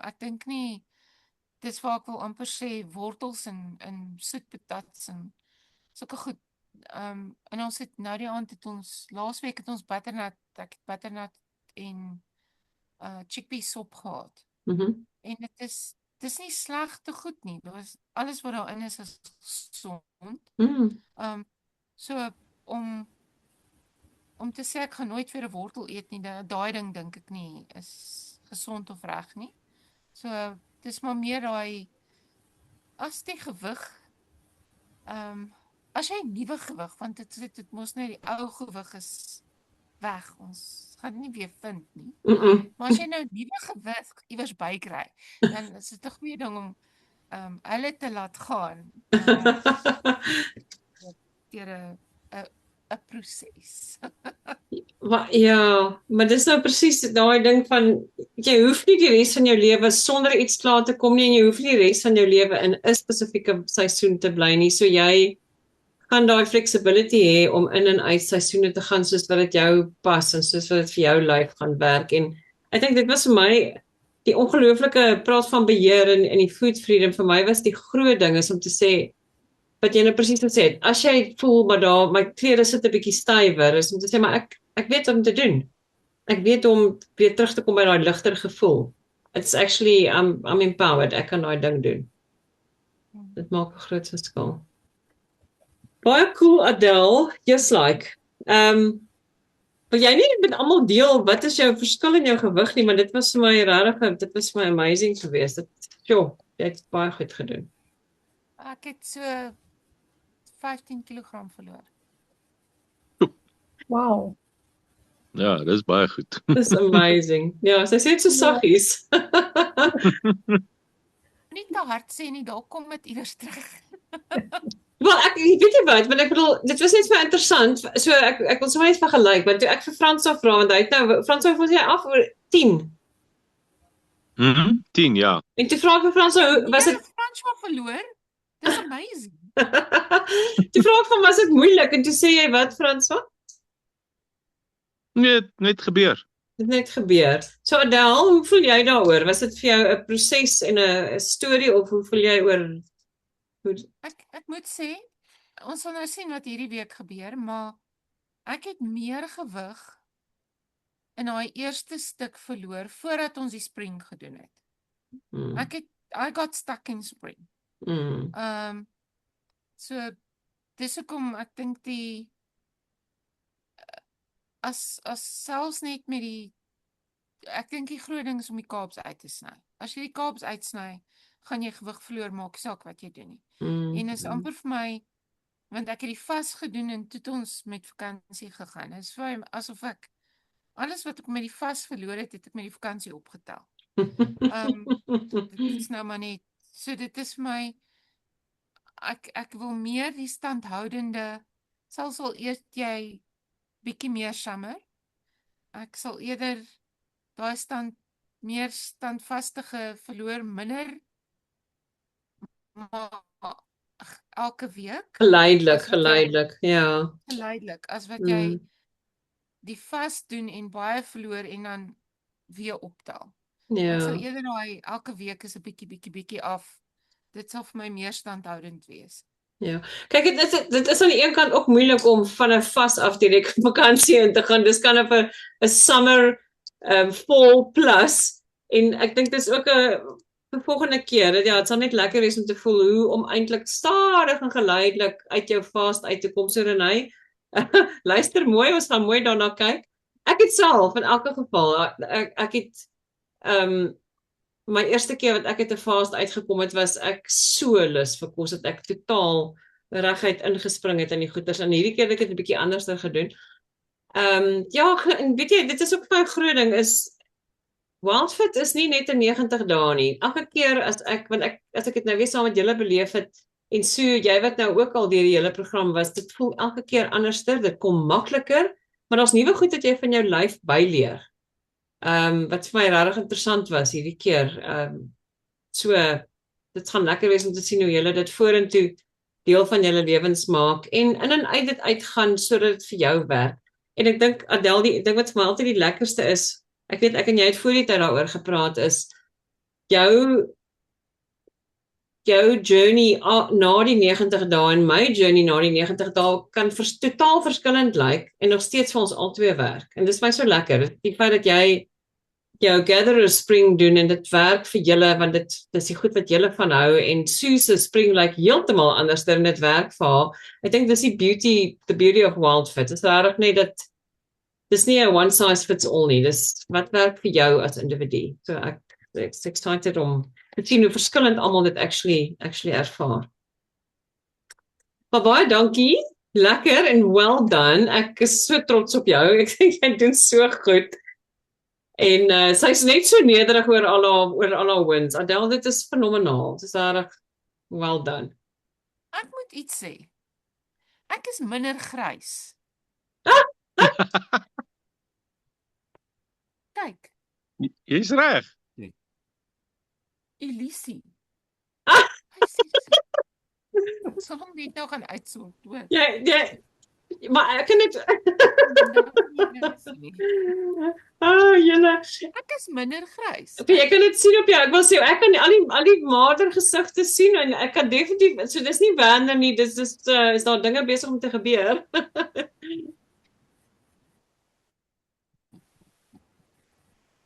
Ek dink nie dis waar ek wil amper sê wortels en soetpatats en sulke goed. En ons het nou die aand laasweek het ons butternut en chickpea sop gehad. En dit is nie slegte goed nie. Dit was alles wat daarin is gesond. So om te sê ek gaan nooit weer 'n wortel eet nie, daai ding dink ek nie is gesond of reg nie. So dis maar meer daai as die gewig as jy nuwe gewig, want dit mos net die ou gewig is weg. Ons gaan nie weer vind nie. Maar as jy nou nuwe gewig iewers bykry, dan is dit 'n goeie ding om hulle te laat gaan. Deur 'n proses. Maar dis nou presies daai ding van jy hoef nie die res van jou lewe sonder iets klaar te kom nie en jy hoef nie die res van jou lewe in 'n spesifieke seisoen te bly nie. So jy gaan daai flexibility hê om in en uit seisoene te gaan soos wat dit jou pas en soos wat dit vir jou lyf gaan werk. En ek dink dit was vir my die ongelooflike praat van beheer en die food freedom vir my was die groot ding is om te sê wat jy nou presies gesê het, as jy voel maar my klere sit 'n bietjie stywer, is om te sê maar ek weet wat om te doen. Ek weet om weer terug te kom by daai ligter gevoel. It's actually I'm empowered. Ek kan daai ding doen. Dit maak 'n groot verskil. Baie cool, Adele. Just like. Wil jy nie met almal deel wat is jou verskil in jou gewig nie, maar dit was vir my regtig, dit was vir my amazing geweest. Jy het baie goed gedoen. Ek het so 15 kg verloor. Wow. Ja, dis baie goed. Dis amazing. Ja, sy sê dit so saggies. Nie te hard sê nie, daar kom dit iewers terug. Wel, ek weet jy wat, want ek bedoel, dit was net vir my interessant. So ek wil sommer net vergelyk, want toe ek vir Frans sou vra, want hy het nou Frans sou vir sy af oor 10. 10, ja. En toe vra ek vir Frans, was dit François verloor? Dis amazing. toe vra ek van was dit moeilik en toe sê jy wat Frans wat? Nee, net gebeur. Dit net gebeur. So Adele, hoe voel jy daaroor? Was dit vir jou 'n proses en 'n storie of hoe voel jy oor Ek moet sê, ons sal nou sien wat hierdie week gebeur, maar ek het meer gewig in daai eerste stuk verloor voordat ons die spring gedoen het. I got stuck in spring. So dis hoekom ek dink die as selfs net met ek dink die groot ding is om die carbs uit te sny. As jy die carbs uitsny, gaan jy gewig verloor, maak saak wat jy doen nie. En is amper vir my, want ek het die vas gedoen en toe het ons met vakansie gegaan. Dit is vir my asof ek alles wat ek met die vas verloor het ek met die vakansie opgetel. Dit is nou maar net, so dit is vir my, ek wil meer die standhoudende, selfs al eet jy bietjie meer summer, ek sal eerder daai meer standvastige verloor minder, maar elke week. Geleidelik, ja. Geleidelik, as wat jy die vas doen en baie verloor en dan weer optel. Ja. Ek sal eerder daai elke week is 'n bietjie af. Dit sal vir my meer standhoudend wees. Ja. Kyk, dit is aan die een kant ook moeilik om van 'n vas af direk vakansie in te gaan. Dis kan op 'n summer fall plus en ek dink dis ook 'n volgende keer. Dit sal net lekker wees om te voel hoe om eintlik stadig en geleidelik uit jou fast uit te kom. So Renay, luister mooi, ons gaan mooi daarna kyk. Ek het self in elke geval ek het my eerste keer wat ek uit 'n fast uitgekom het, was ek so lus vir kos dat ek totaal reguit ingespring het in die goeters. En hierdie keer het ek dit 'n bietjie anderster gedoen. Ja, en weet jy, dit is ook my groot ding is Wildfit is nie net 'n 90 dae nie. Elke keer as ek dit nou weer saam met julle beleef het en so jy wat nou ook al deur die hele program was, dit voel elke keer anderster, dit kom makliker, maar daar's nuwe goed wat jy van jou lyf byleer. Wat vir my regtig interessant was hierdie keer. So dit gaan lekker wees om te sien hoe julle dit vorentoe deel van julle lewens maak en in en uit dit uitgaan sodat dit vir jou werk. En ek dink Adele, die ding wat vir my altyd die lekkerste is, ek weet ek en jy het voor die tyd daaroor gepraat, is jou journey na die 90 dae en my journey na die 90 dae kan totaal verskillend lyk en nog steeds vir ons albei werk. En dis my so lekker, die feit dat jy jou Gatherer Spring doen en dit werk vir julle, want dis die goed wat julle van hou en Suze Spring lyk heeltemal anders en dit werk vir haar. Ek dink dis the beauty of Wildfit. Dis regtig net dat dis nie 'n one size fits all nie. Dis wat werk vir jou as individu. So ek's excited om te sien hoe verskillend almal dit actually ervaar. Maar baie dankie. Lekker en well done. Ek is so trots op jou. Ek dink jy doen so goed. En sy's net so nederig oor al haar wins. Adele, dit is fenomenaal. Dit is regtig well done. Ek moet iets sê. Ek is minder grys. Kyk. Jy's reg. Elisie. Sal hom net nou gaan uitsort, hoor. Ja, maar ek kan net julle. Ek is minder grys. Okay, jy kan dit sien op jou. Ek wil sê ek kan al die mager gesigte sien en ek kan definitief, so dis nie wander nie, dis is daar dinge besig om te gebeur.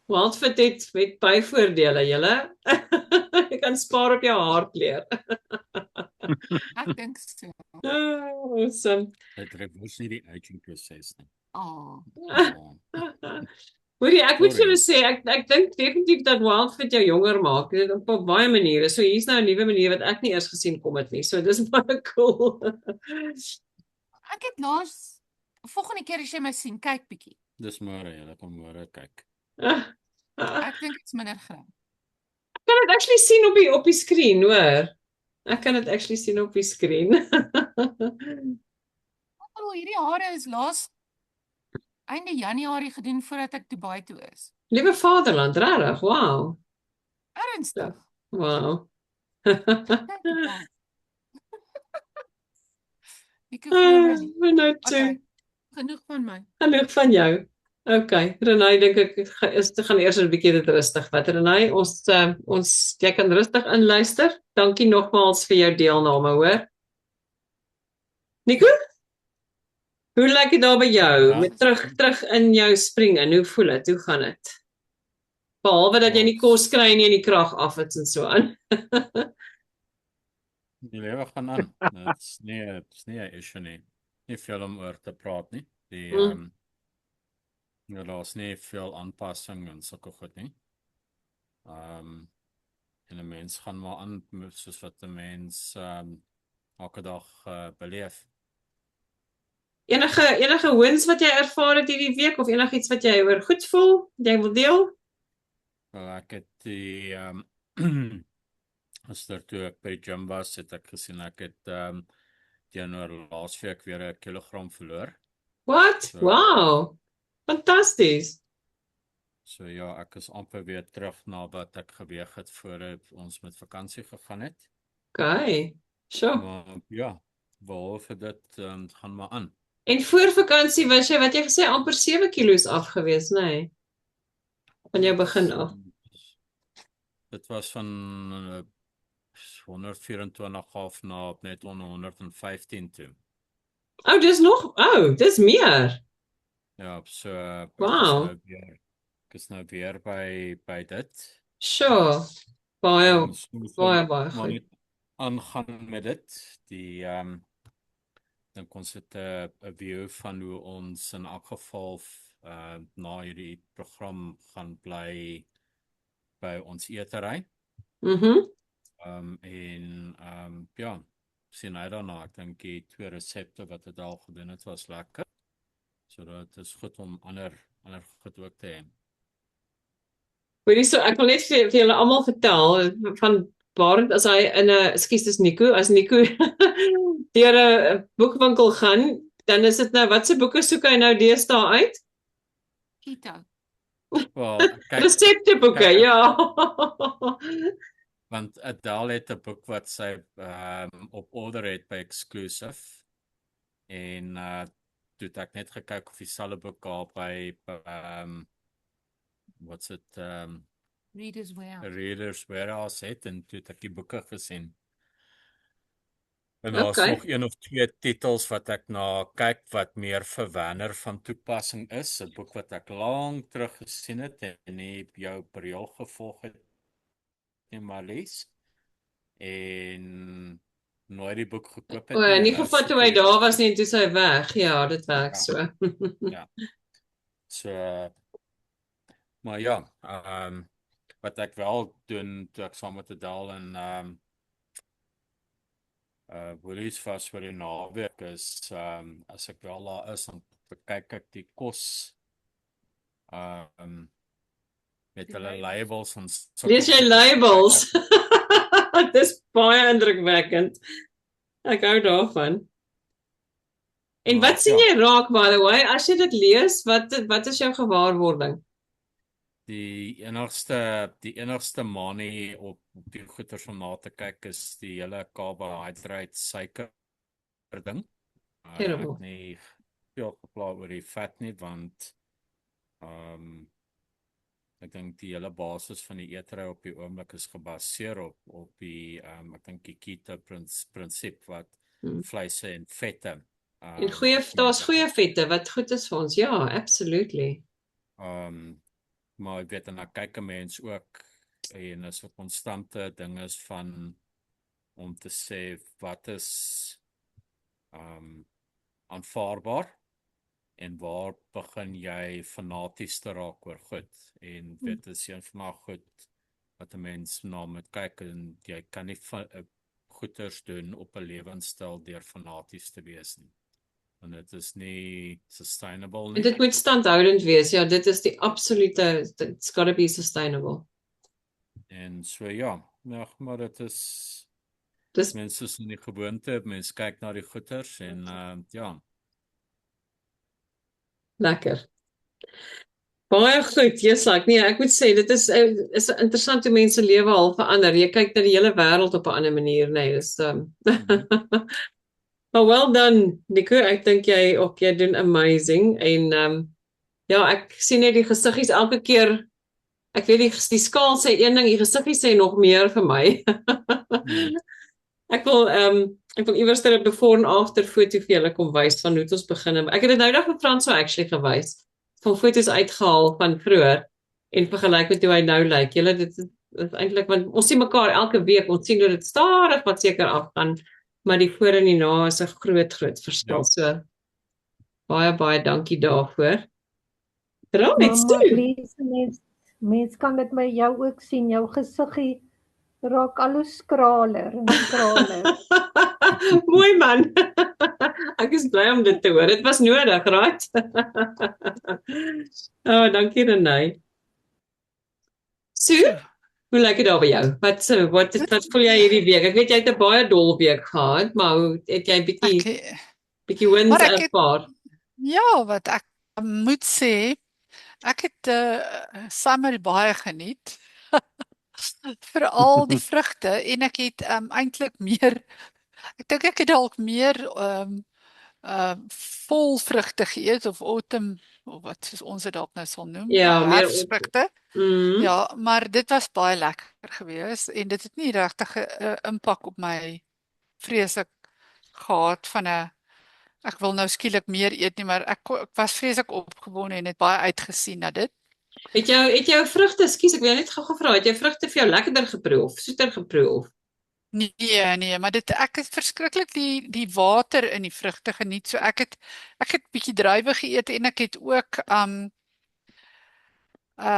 Wildfit het baie voordele, julle. Jy kan spaar op jou haarkleur. Ek dink so. Awesome. Dit reverse nie die aging proses nie. Hoorie, ek moet vir julle sê, ek dink definitief dat Wildfit jou jonger maak, op baie maniere. So hier's nou 'n nuwe manier wat ek nie eers gesien kom het nie. So dis baie cool. Ek het laas volgende keer as jy my sien, kyk bietjie. Dis môre, julle kan môre kyk. Ek dink dit's minder grap. Ek kan dit actually sien op die skerm, hoor. Ek kan dit actually sien op die skerm. Hierdie hare is laas einde Januarie gedoen voordat ek Dubai toe is. Liewe vaderland, regtig, wow. Ernstig. Wow. Ek glo my nie. Nou toe. Genoeg van my. Genoeg van jou. Okay, Renay, dink ek gaan eers 'n bietjie dit rustig vat. Renay, jy kan rustig inluister. Dankie nogmaals vir jou deelname, hoor. Nico? Hoe lyk dit daar by jou? Ja. Met terug in jou spring in. Hoe voel dit? Hoe gaan dit? Behalwe dat jy nie kos kry en jy nie krag af het en so aan. Die lewe gaan aan. Dit's nie 'n issue nie. Nie veel om oor te praat nie. Daar's nie veel aanpassing en sulke goed nie. En 'n mens gaan maar aan soos wat 'n mens elke dag beleef. Enige wins wat jy ervaar het hierdie week of enigiets wat jy oor goed voel, jy wil deel? Wel, ek het die as toe ek by die gym was, het ek gesien ek het teenoor laasweek weer 1 kilogram verloor. What? So, wow. Fantasties. So ja, ek is amper weer terug na wat ek geweeg het voor ons met vakansie gegaan het. Okay. Sure. Maar ja, behalwe dit gaan maar aan. En voor vakansie was jy, wat jy gesê, amper 7 kilos af gewees, nê? Nee? Van jou begin af. Dit was van 124 af na net onder 115 toe. Dis meer. Ja, so wow. Ek is nou weer by dit. Sure. Baie goed. Aangaan met dit. Die dan kon sit 'n view van hoe ons in elk geval na hierdie program gaan bly by ons eetery. Ja, sien hy daarna, ek dink die 2 resepte wat het al gedoen het was lekker. So dit is goed om ander goed ook te hê. Hoorie, so ek wil net vir julle almal vertel van Barend as hy in 'n dis Nico, as Nico deur 'n boekwinkel gaan, dan is dit nou watse boeke soek hy nou deesdae uit? Keto. Resepteboeke, ja. Want Adele het 'n boek wat sy op order het by Exclusive en toe het ek net gekyk of dieselfde boek daar by what's it Readers Warehouse het en toe het ek die boeke gesien. En daar's nog 1 of 2 titels wat ek na kyk wat meer vir Werner van toepassing is, 'n boek wat ek lank terug gesien het en nie jou periode gevolg het nie, maar lees. En nooit die boek gekoop het. In ieder geval toe hy daar was nie, toe sy weg. Ja, dit werk so. Ja. So maar ja, wat ek wel doen toe ek saam met Adele en Woolies was vir die naweek is as ek wel daar is, dan kyk ek die kos met hulle labels en lees jy labels? Dis baie indrukwekkend. Ek hou daarvan. En wat sien jy raak, by the way, as jy dit lees, wat is jou gewaarwording? Die enigste manie op die goeters om na te kyk is die hele carbohydrate suiker ding. Ek nie veel gepla oor die vet nie, want ek dink die hele basis van die eetery op die oomblik is gebaseer op die ek dink die keto prinsip wat vleise en vette. En daar's goeie vette wat goed is vir ons. Ja, absolutely. Maar ek weet en dan kyk 'n mens ook en is 'n konstante ding is van om te sê wat is aanvaarbaar en waar begin jy fanaties te raak oor goed en dit is een van daai goed wat 'n mens na moet kyk en jy kan nie goeters doen op 'n lewenstyl deur fanaties te wees nie. en dit is nie sustainable En nie. dit moet standhoudend wees. Ja, dit is die absolute, it's got to be sustainable. En so ja, maar dit is mense is in die gewoonte, mense kyk na die goeters en ja. Lekker. Baie goed, Jesak. Nee, ek moet sê dit is interessant hoe mense lewe al verander. Jy kyk na die hele wêreld op 'n ander manier, nee, dis Maar well done, Nico. Ek dink jy doen amazing en ja, ek sien net die gesiggies elke keer. Ek weet die skaal sê een ding, die gesiggies sê nog meer vir my. Ek wil iewers 'n before and after foto vir julle kom wys van hoe dit ons begin het. Ek het dit nou nog vir Frans actually gewys. Van foto's uitgehaal van vroeër en vergelyk met hoe hy nou lyk. Julle dit is eintlik want ons sien mekaar elke week, ons sien hoe dit stadig wat seker afgaan, maar die voor en die na is 'n groot verskil. Ja. So baie dankie daarvoor. Mens kan dit met jou ook sien, jou gesiggie raak al hoe skraler en skraler. Mooi man. Ek is bly om dit te hoor. Dit was nodig, right? Dankie Renée. So, hoe lyk dit daar by jou? Wat voel jy hierdie week? Ek weet jy het 'n baie dol week gehad, maar hoe het jy bietjie wins ervaar? Ja, wat ek moet sê, ek het summer baie geniet. Veral die vrugte en ek het eintlik meer, ek dink ek het dalk meer vol vrugte geëet of autumn, of wat soos ons dit dalk nou sal noem, herfstvrugte. Ja, maar dit was baie lekker geweest en dit het nie regtig 'n impak op my vreeslik gehad van ek wil nou skielik meer eet nie, maar ek was vreeslik opgewonde en het baie uitgesien na dit. Het jou vrugte, ek wil net gou gevra, het jou vrugte vir jou lekkerder geproe of soeter geproe of? Nee, maar ek het verskriklik die water in die vrugte geniet. So ek het bietjie druiwe geëet en ek het ook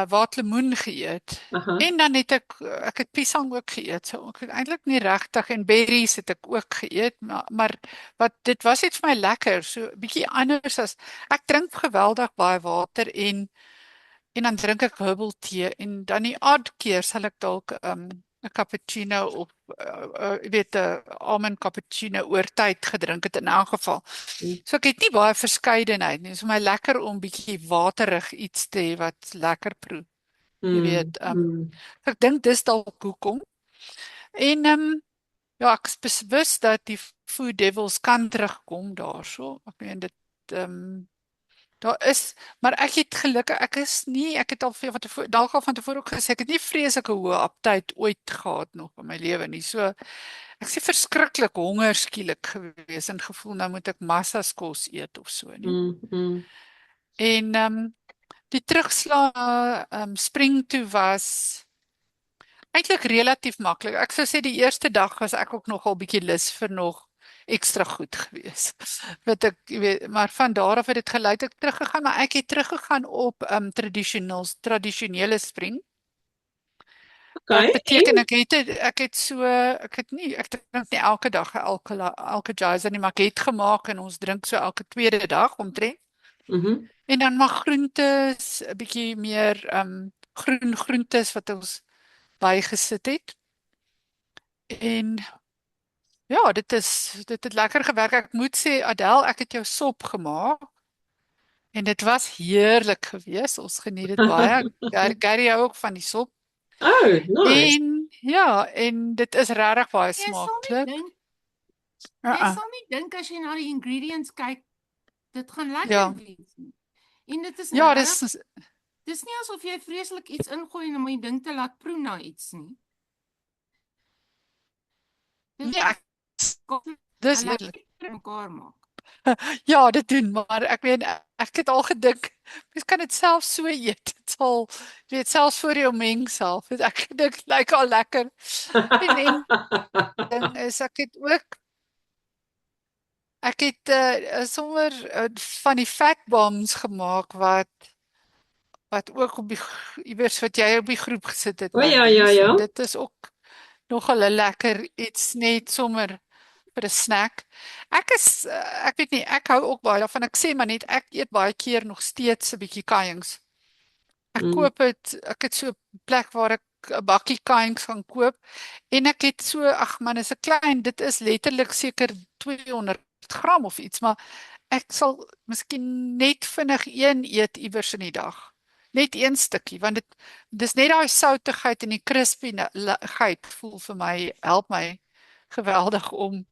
waterlemoen geëet. En dan het ek het piesang ook geëet. So ek het eintlik nie regtig en berries het ek ook geëet, maar dit was iets vir my lekker, so bietjie anders as ek drink geweldig baie water en dan drink ek herbal tee en dan die odd keer sal ek dalk 'n cappuccino of weet 'n almond cappuccino oor tyd gedrink het in elk geval. So ek het nie baie verskeidenheid nie. Dit is vir my lekker om bietjie waterig iets te hê wat lekker proe. Jy weet, ek dink dis dalk hoekom. En ja, ek is bewus dat die food devils kan terugkom daarso. Ek meen dit daar is, maar ek het gelukkig, ek het al dalk al van tevore ook gesê, ek het nie vreeslike hoë aptyt ooit gehad nog in my lewe nie. So ek is verskriklik honger skielik gewees en gevoel nou moet ek massas kos eet of so nie. En die terugslag spring toe was eintlik relatief maklik. Ek sou sê die eerste dag was ek ook nogal bietjie lus vir nog ekstra goed gewees. Maar van daar af het dit gelei ek teruggegaan, maar ek het teruggegaan op tradisionele spring. Wat beteken ek drink nie elke dag alcoholizer nie, maar ek het gemaak en ons drink so elke tweede dag omtrent. En dan maar groentes, 'n bietjie meer groen groentes wat ons bygesit het. En ja, dit het lekker gewerk. Ek moet sê, Adèle, ek het jou sop gemaak. En dit was heerlik geweest. Ons geniet dit baie. Gary hou ook van die sop. Oh, nice. En ja, en dit is regtig baie smaaklik. Jy sal nie dink as jy na die ingredients kyk, dit gaan lekker wees nie. En dit is dis nie asof jy vreeslik iets ingooi om die ding te laat proe na iets nie. Ja, dis heerlik. Mekaar maak. Ja, dit doen, maar ek het al gedink, mens kan dit self so eet. Dit sal, jy weet, selfs voor jou meng self. Ek dink lyk al lekker. En ding is ek het sommer van die fat bombs gemaak wat ook op die iewers wat jy op die groep gesit het. Ja. Dit is ook nogal 'n lekker iets net sommer vir 'n snack. Ek weet nie, ek hou ook baie daarvan. Ek sê maar net ek eet baie keer nog steeds 'n bietjie kajings. Ek het so 'n plek waar ek 'n bakkie kajings gaan koop en ek het so, ag man, is 'n klein, dit is letterlik seker 200 gram of iets, maar ek sal miskien net vinnig een eet iewers in die dag. Net een stukkie, want dis net daai soutigheid en die crispigheid voel vir my, help my geweldig om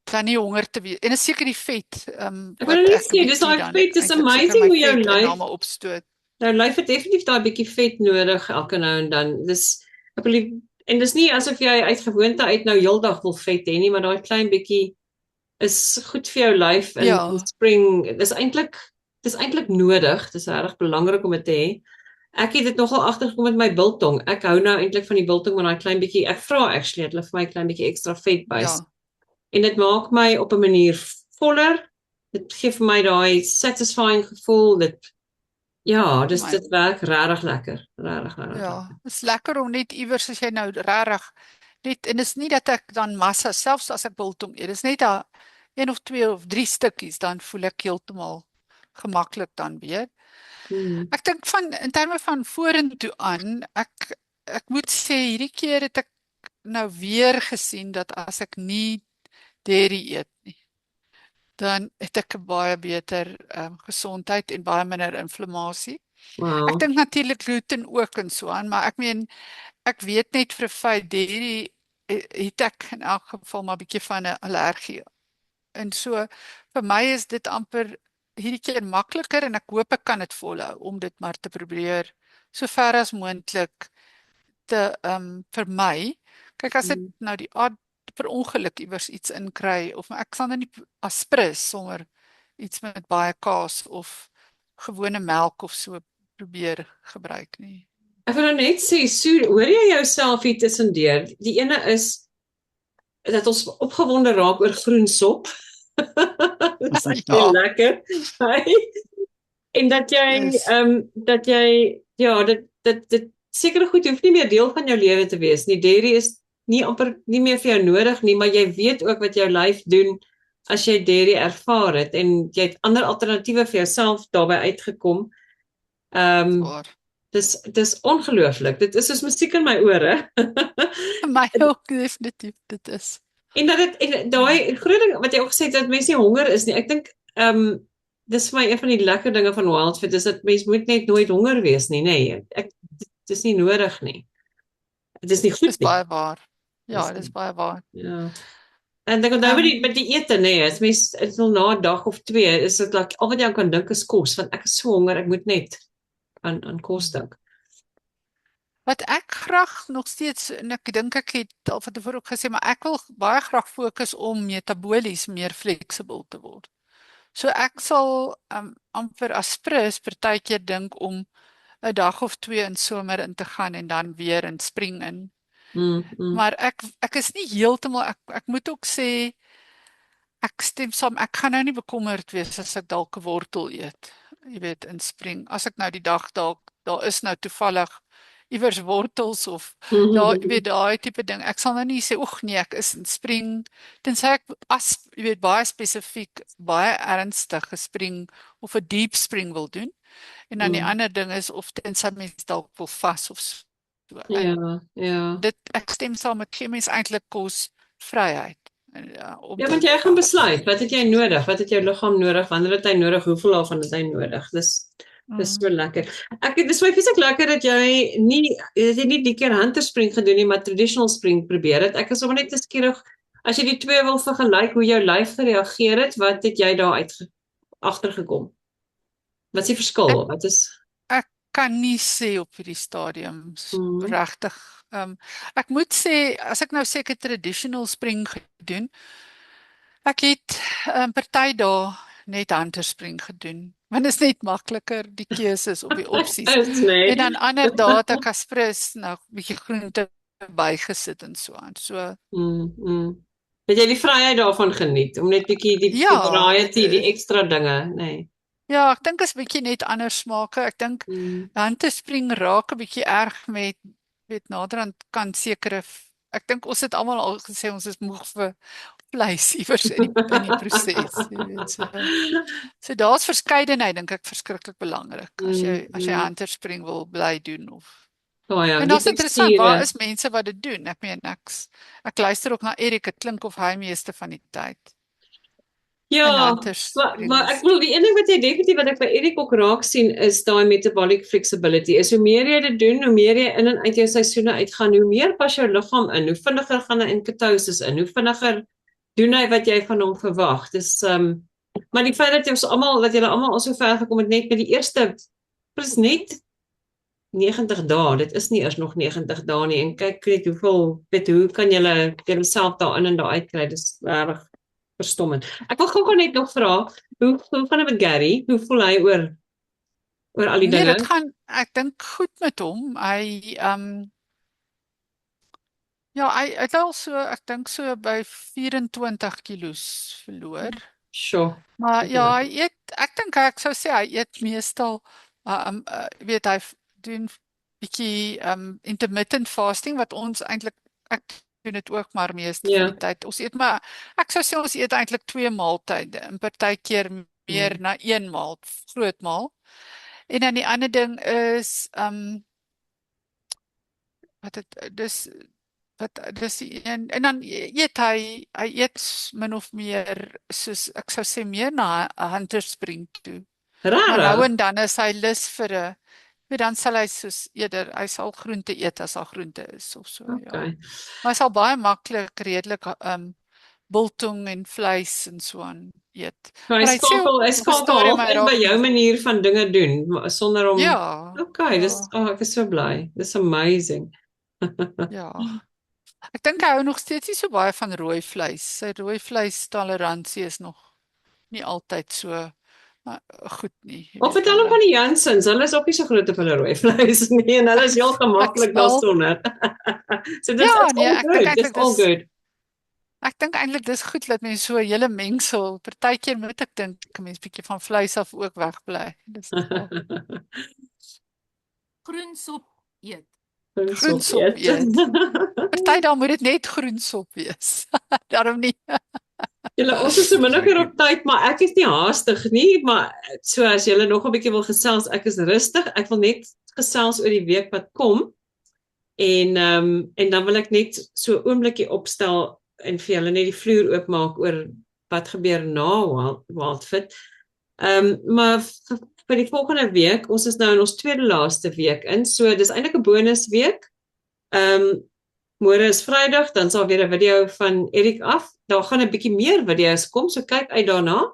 dan nie honger te wees. En is seker die vet. Ek wil net sê, dis daai vet, is amazing hoe jou lyf opstoot. Nou lyf het definitief daai bietjie vet nodig elke nou en dan. En dis nie asof jy uit gewoonte uit nou heeldag wil vet hê nie, maar daai klein bietjie is goed vir jou lyf in spring. Dis eintlik nodig. Dis regtig belangrik om dit te hê. Ek het dit nogal agtergekom met my biltong. Ek hou nou eintlik van die biltong met daai klein bietjie. Ek vra actually hulle vir my klein bietjie ekstra vet bys. En dit maak my op 'n manier voller. Dit gee vir my daai satisfying gevoel. Dit werk regtig lekker. Regtig. Ja, is lekker om net iewers as jy nou regtig net, en is nie dat ek dan massa, selfs as ek biltong eet, dis net 1 of 2 of 3 stukkies, dan voel ek heeltemal gemaklik dan weer. Ek dink in terme van vorentoe aan, ek moet sê, hierdie keer het ek nou weer gesien dat as ek nie dairy eet nie, dan het ek 'n baie beter gesondheid en baie minder inflammasie. Wow. Ek dink natuurlik gluten ook en so aan, maar ek meen, ek weet net vir 'n feit, dairy het ek in elk geval maar 'n bietjie van 'n allergie. En so, vir my is dit amper hierdie keer makliker en ek hoop ek kan dit volhou om dit maar te probeer so ver as moontlik te vermy. Kyk, as dit nou die aard per ongeluk iewers iets inkry, of ek sal nou nie aspres sommer iets met baie kaas of gewone melk of so probeer gebruik nie. Ek wil nou net sê, hoor jy jouself hier tussendeur? Die ene is dat ons opgewonde raak oor groensop. Dit is lekker. En dat jy, dit seker goed hoef nie meer deel van jou lewe te wees nie. Dairy is nie meer vir jou nodig nie, maar jy weet ook wat jou lyf doen as jy dairy ervaar het en jy het ander alternatiewe vir jouself daarbey uitgekom. Dis ongelooflik. Dit is soos musiek in my ore. My ook definitief, dit is. En daai groot ding wat jy ook gesê het, dat mense nie honger is nie. Ek dink dis vir my een van die lekker dinge van Wild Fit, is dat mens moet net nooit honger wees nie, nee. Dis nie nodig nie. Dit is nie goed nie. Dis baie waar. Ja, dit is baie waar. Ja. En ek onthou met die ete, nee, as mens wil na 'n dag of 2, is dit like, al wat jy kan dink is kos, want ek is so honger, ek moet net aan kos dink. Wat ek graag nog steeds, en ek dink ek het al van tevore ook gesê, maar ek wil baie graag fokus om metabolies meer fleksibel te word. So ek sal amper aspres partykeer dink om 'n dag of 2 in somer in te gaan en dan weer in spring in. Maar ek is nie heeltemal, ek moet ook sê, ek stem saam, ek gaan nou nie bekommerd wees as ek dalk 'n wortel eet, jy weet, in spring. As ek nou die dag daar is nou toevallig iewers wortels of jy weet, daai tipe ding. Ek sal nou nie sê, nee, ek is in spring, tensy ek jy weet, baie spesifiek, baie ernstige spring of 'n deep spring wil doen. En dan die ander ding is, of tensy mens dalk wil vas of so. Ja. Ek stem saam, met gee mens eintlik kos vryheid. Ja, want jy gaan besluit, wat het jy nodig? Wat het jou liggaam nodig? Wanneer het hy nodig? Hoeveel daarvan het hy nodig? Dis so lekker. Dis my vies ek lekker dat jy nie die keer hunter spring gedoen nie, maar traditional spring probeer het. Ek is sommer net nuuskierig, as jy die twee wil vergelyk, hoe jou lyf gereageer het, wat het jy daar agtergekom? Wat is die verskil? Ek kan nie sê op hierdie stadium regtig. Ek moet sê, as ek nou sê ek het traditional spring gedoen, ek het party dae net hunter spring gedoen. Want dit is net makliker, die keuses op die opsies. En dan ander dae het ek aspres nou 'n bietjie groente bygesit en so aan. Het jy die vryheid daarvan geniet, om net bietjie die variety, die ekstra dinge, nee. Ja, ek dink is bietjie net ander smake. Ek dink hunter spring raak 'n bietjie erg met naderhand kan sekere, ek dink ons het almal al gesê ons is moeg vir vleis iewers in die proses, jy weet. So daar's verskeidenheid, dink ek, verskriklik belangrik as jy hunterspring wil bly doen of. En dat is interessant, waar is mense wat dit doen? Ek meen, ek luister ook na Erik, het klink of hy meeste van die tyd. Ja, maar ek bedoel, die ene wat jy definitief wat ek by Erik ook raak sien, is daai metabolic flexibility, is hoe meer jy dit doen, hoe meer jy in en uit jou seisoene uitgaan, hoe meer pas jou liggaam in, hoe vinniger gaan hy in ketosis in, hoe vinniger doen hy wat jy van hom verwag. Dis, maar die feit dat julle almal al so ver gekom het net met die eerste, is net 90 dae, dit is nie eers nog 90 dae nie, en kyk net hoe kan julle self daar in en daar uitkry, dis regtig verstommend. Ek wil gou net nog vra, hoe gaan dit met Gary? Hoe voel hy oor al die dinge? Dit gaan, ek dink goed met hom. Hy het al so, ek dink so by 24 kilos verloor. Sure. Maar ja, hy eet, ek sou sê hy eet meestal, weet hy doen bietjie intermittent fasting, wat ons eintlik, ek doen dit ook maar meeste van die tyd. Ons eet maar, ek sou sê ons eet eintlik 2 maaltye, en partykeer meer na 1 maal, groot maal. En dan die ander ding is, en dan eet hy eet min of meer, soos, ek sou sê meer na 'n hunterspring toe. Maar nou en dan is hy lus vir dan sal hy soos eerder, hy sal groente eet as daar groente is of so, okay. Maar hy sal baie maklik, redelik, biltong en vleis en so aan eet. Hy skakel op in by jou manier van dinge doen, sonder om, okay, ek is so bly, dis amazing. Ja, ek dink hy hou nog steeds nie so baie van rooi vleis, sy rooi vleis toleransie is nog nie altyd so goed nie. Of vertel hom van die Jansens, hulle is ook nie so groot op hulle rooi vleis nie, en hulle is heel gemaklik daarsonder. So dis all good. Ek dink eintlik dis goed dat mense so 'n hele mengsel, partykeer moet ek dink, 'n mens bietjie van vleis af ook wegbly. Dis groensop eet. Groensop eet. Party dan moet dit net groensop wees. Daarom nie. Ons is so minniger op tyd, maar ek is nie haastig nie, maar so as julle nog 'n bietjie wil gesels, ek is rustig, ek wil net gesels oor die week wat kom, en dan wil ek net so 'n oombliekie opstel, en vir julle net die vloer oopmaak oor wat gebeur na Wildfit. Maar vir die volgende week, ons is nou in ons tweede laaste week in, so dis eintlik 'n bonusweek. Môre is Vrydag, dan sal weer 'n video van Erik af. Daar gaan 'n bietjie meer video's kom, so kyk uit daarna.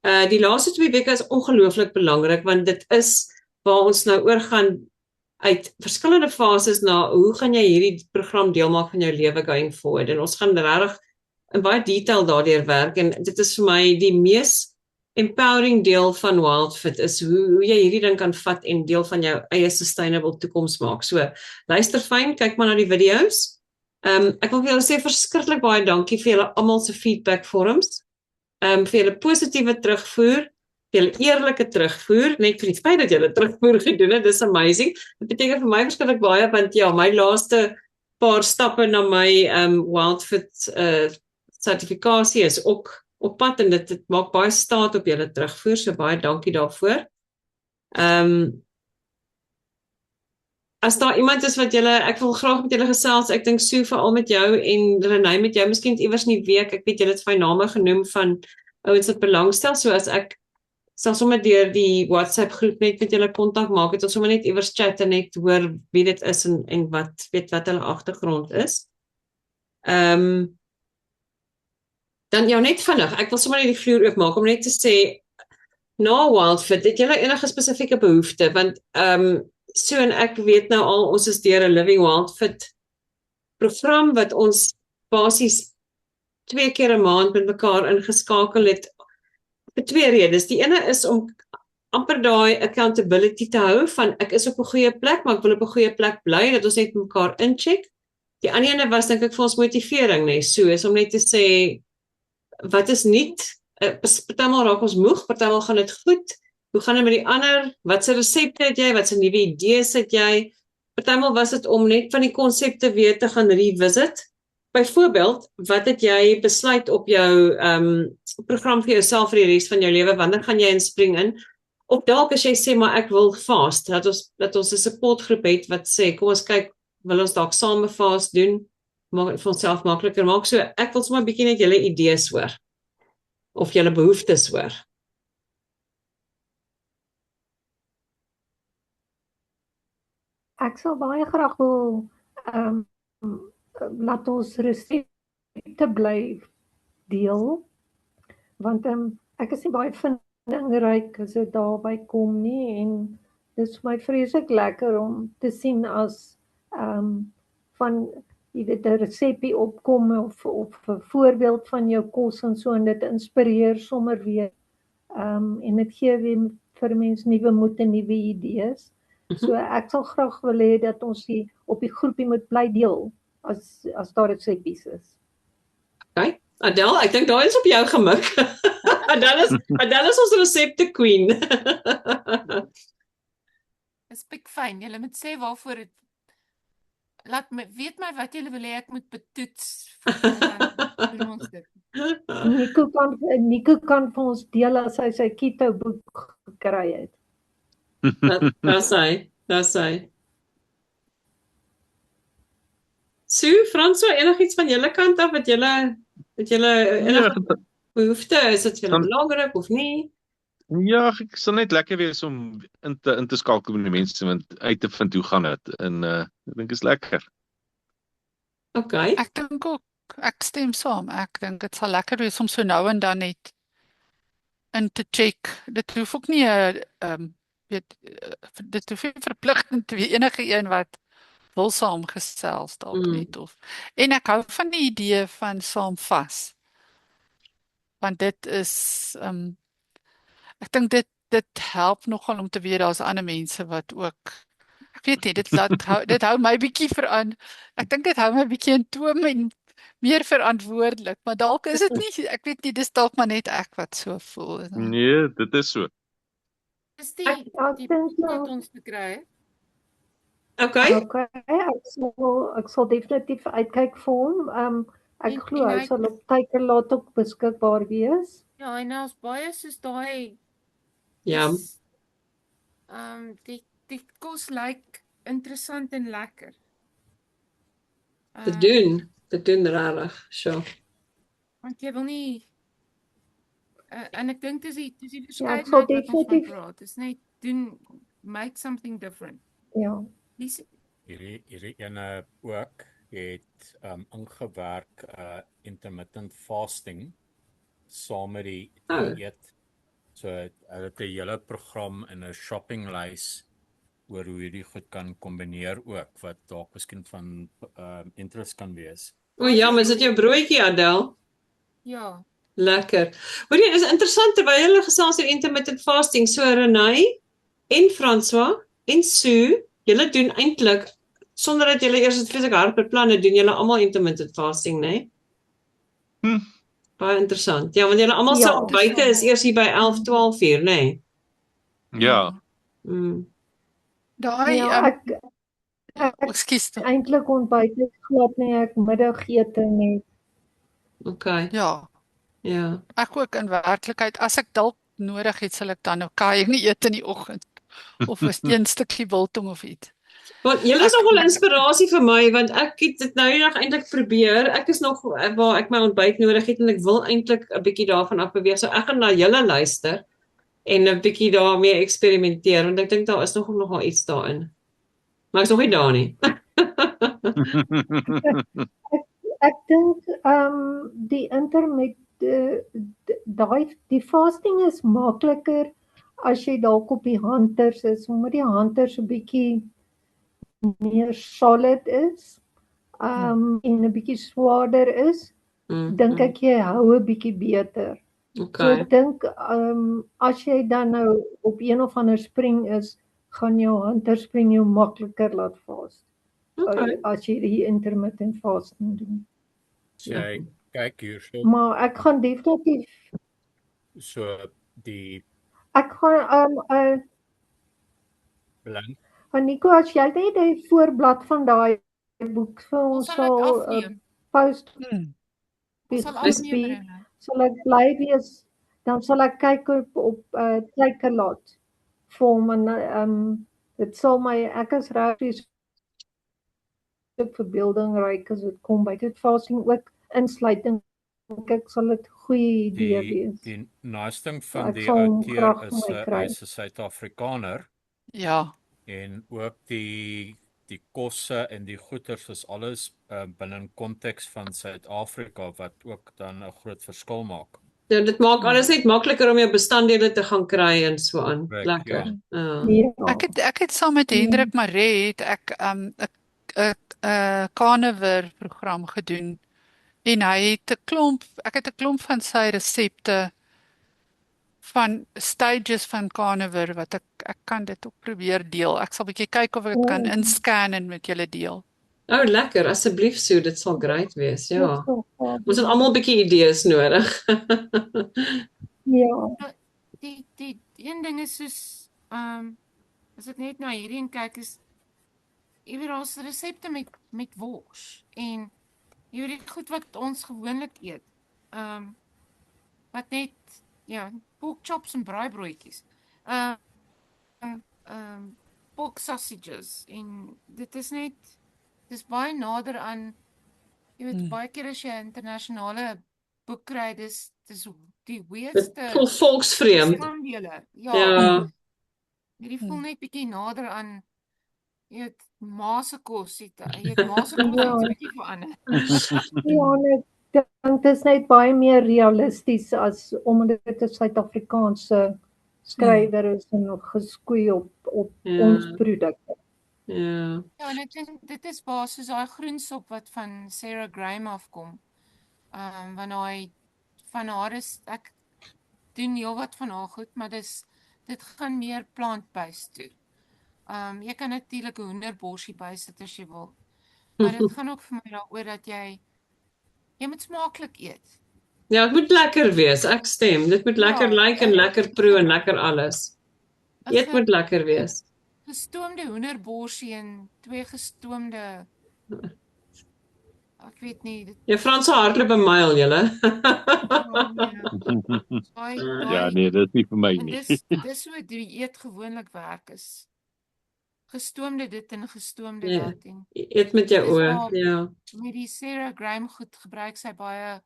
Die laaste 2 weke is ongelooflik belangrik, want dit is waar ons nou oorgaan uit verskillende fases na hoe gaan jy hierdie program deel maak van jou lewe going forward. En ons gaan regtig in baie detail daardeur werk, en dit is vir my die mees empowering deel van Wildfit, is hoe jy hierdie ding kan vat en deel van jou eie sustainable toekoms maak. So, luister fyn, kyk maar na die video's. Ek wil vir julle sê verskriklik baie dankie vir julle almal se feedback forums, vir julle positiewe terugvoer, vir julle eerlike terugvoer, net vir die feit dat julle terugvoer gedoen het, dis amazing. Dit beteken vir my verskriklik baie, want ja, my laaste paar stappe na my Wildfit sertifikasie is ook op pad, en dit maak baie staat op julle terugvoer, so baie dankie daarvoor. As daar iemand is wat ek wil graag met julle gesels, ek dink Sue veral met jou en Renée met jou, miskien iewers in die week, ek weet julle het vir name genoem van ouens wat belangstel, so as ek sal sommer deur die WhatsApp groep net met julle kontak maak, het ons sommer net iewers chat en net hoor wie dit is en wat hulle agtergrond is. Dan ja, net vinnig, ek wil sommer net die vloer oopmaak om net te sê, na Wildfit, het julle enige spesifieke behoefte, want so en ek weet nou al, ons is deur 'n Living Wildfit program wat ons basies 2 keer 'n maand met mekaar ingeskakel het, vir 2 redes. Die ene is om amper daai accountability te hou, van ek is op 'n goeie plek, maar ek wil op 'n goeie plek bly, dat ons net mekaar incheck. Die ander ene was, dink ek, vir ons motivering, nee, so is om net te sê, wat is nuut? Partymal raak ons moeg, partymal gaan dit goed. Hoe gaan dit met die ander? Wat se resepte het jy? Wat se nuwe idees het jy? Partymal was dit om net van die konsepte weer te gaan revisit. byvoorbeeld, wat het jy besluit op jou program vir jouself vir die res van jou lewe? Wanneer gaan jy spring in? Of dalk as jy sê maar ek wil fast, dat ons 'n supportgroep het wat sê kom ons kyk, wil ons dalk same fast doen? Maak dit vir onsself makliker maak. So ek wil sommer 'n bietjie net julle idees hoor of julle behoeftes hoor. Ek sal baie graag wil laat ons resepte bly deel, want ek is nie baie vindingryk as dit daarby kom nie, en dit is my vreeslik lekker om te sien as van jy weet 'n resepie opkom of 'n voorbeeld van jou kos en so, en dit inspireer sommer weer en dit gee weer vir mense nuwe moed en nuwe idees. So ek sal graag wil hê dat ons op die groepie moet bly deel as daar resepies is. Okay, Adele, ek dink daai is op jou gemik. Adele is ons resepte queen. Dis pikfyn. Julle moet sê waarvoor dit weet my wat julle wil hê ek moet betoets. Doen ons dit. Nico kan vir ons deel as hy sy keto boek gekry het. Dis hy. Sue, François, enigiets van julle kant af wat julle enige behoefte is dit vir belangrik of nie? Ja, ek sal net lekker wees om in te skakel met die mense want uit te vind hoe gaan dit en ek dink is lekker. Okay. Ek dink ook, ek stem saam. Ek dink dit sal lekker wees om so nou en dan net in te check. Dit hoef ook nie dit hoef nie verpligtend te wees enige een wat wil saamgesels dalk net of. En ek hou van die idee van saam vas. Want dit is ek dink dit help nogal om te weet daar's ander mense wat ook ek weet nie, dit hou my bietjie ek dink dit hou my bietjie in toom en meer verantwoordelik, maar dalk is dit nie, ek weet nie, dis dalk maar net ek wat so voel. Nee, dit is so. Dis die wat ons te kry. Okay, ek sal definitief uitkyk vir hom. Ek glo hy sal op Takealot ook beskikbaar wees. Ja, en ons baie soos daai ja. Die kos lyk interessant en lekker. Te doen rarig, sure. Want jy wil nie en ek dink dis die verskeidenheid wat ons van praat. Dis net doen make something different. Ja. Hierdie ene ook het ingewerk intermittent fasting saam met die eet. So hulle het 'n hele program in 'n shoppinglys oor hoe jy dit goed kan kombineer ook wat dalk miskien van interest kan wees. Ja, maar is dit jou broodjie, Adele? Ja. Lekker. Hoor jy, is interessant terwyl hulle gesels oor intermittent fasting, so Renée en François en Sue, julle doen eintlik sonder dat julle eers dit vreeslik hard beplan, doen julle almal intermittent fasting, né? Baie interessant. Ja, want julle almal se ontbyte is eers hier by 11, 12 uur, né? Ja. Daai ek eintlik ontbyt is glad nie, ek middagete nie. Okay. Ja. Ja. Ek ook in werklikheid, as ek dalk nodig het, sal ek dan nou kaai nie eet in die oggend of 'n stukkie biltong of iets. Want julle is nogal inspirasie vir my, want ek het dit nou eendag eintlik probeer. Ek is nog waar ek my ontbyt nodig het en ek wil eintlik 'n bietjie daarvan af beweeg. So ek gaan na julle luister en 'n bietjie daarmee eksperimenteer, want ek dink daar is nogal iets daarin. Maar ek's nog nie daar nie. Ek dink die die fasting is makliker as jy dalk op die hanters is, omdat die hanters 'n bietjie meer solid is en 'n bietjie swaarder is, dink ek jy hou 'n bietjie beter. Okay. So ek dink as jy dan nou op een of ander spring is, gaan jou hanterspring jou makliker laat fast. Okay. As jy die intermittent fasting doen. Jy kyk hier so. Maar ek gaan definitief so die ek gaan belang. Nico, as jy net die voorblad van daai boek vir ons sal post sal ek bly wees, dan sal ek kyk op Takealot vir hom en dit sal my, ek is regtig verbeelding ryk as dit kom by dit fasting ook insluiting, ek sal dit goeie idee wees. Die nice ding van die outeer is hy's 'n Suid-Afrikaner. Ja. En ook die kosse en die goeders is alles binne konteks van Suid-Afrika wat ook dan 'n groot verskil maak. Ja, dit maak alles net makliker om jou bestanddele te gaan kry en so aan. Lekker. Ek het saam met Hendrik Maree het ek 'n carnivore program gedoen en hy het 'n klomp van sy resepte van stages van carnivore wat ek kan dit ook probeer deel. Ek sal 'n bietjie kyk of ek dit kan inscan en met julle deel. Lekker, asseblief Sue, dit sal great wees, ja. Ons het almal 'n bietjie idees nodig. Ja. Die een ding is soos as ek net na hierdie kyk is jy weet ons resepte met wors en jy weet die goed wat ons gewoonlik eet. Wat net pork chops en braaibroodjies. Pork sausages en dit is baie nader aan jy weet baie keer as jy internasionale boek kry dis die weirdste volksvreemd. Ja. Hierdie voel net bietjie nader aan jy weet ma se kos het ma se kos bietjie verander. Ja, net dink dit is net baie meer realisties as omdat dit 'n Suid-Afrikaanse skrywer is en geskoei op ons produkte. Ja, en ek dink dit is basies daai groensop wat van Sarah Graham afkom. Van haar is ek doen heelwat van haar goed, maar dit gaan meer plant-based toe. Jy kan natuurlik 'n hoenderborsie bysit as jy wil. Maar dit gaan ook vir my daaroor dat jy moet smaaklik eet. Ja, dit moet lekker wees. Ek stem. Dit moet lekker lyk en lekker proe en lekker alles. Eet moet lekker wees. Gestoomde hoenderborsie en 2 gestoomde ek weet nie. Jou Franse hardloop 'n myl, julle. Ja, nee, dit is nie vir my nie. Dis so die eet gewoonlik werk is. Gestoomde dit en gestoomde dat en eet met jou oë, ja. Met die Sarah Graham goed gebruik sy baie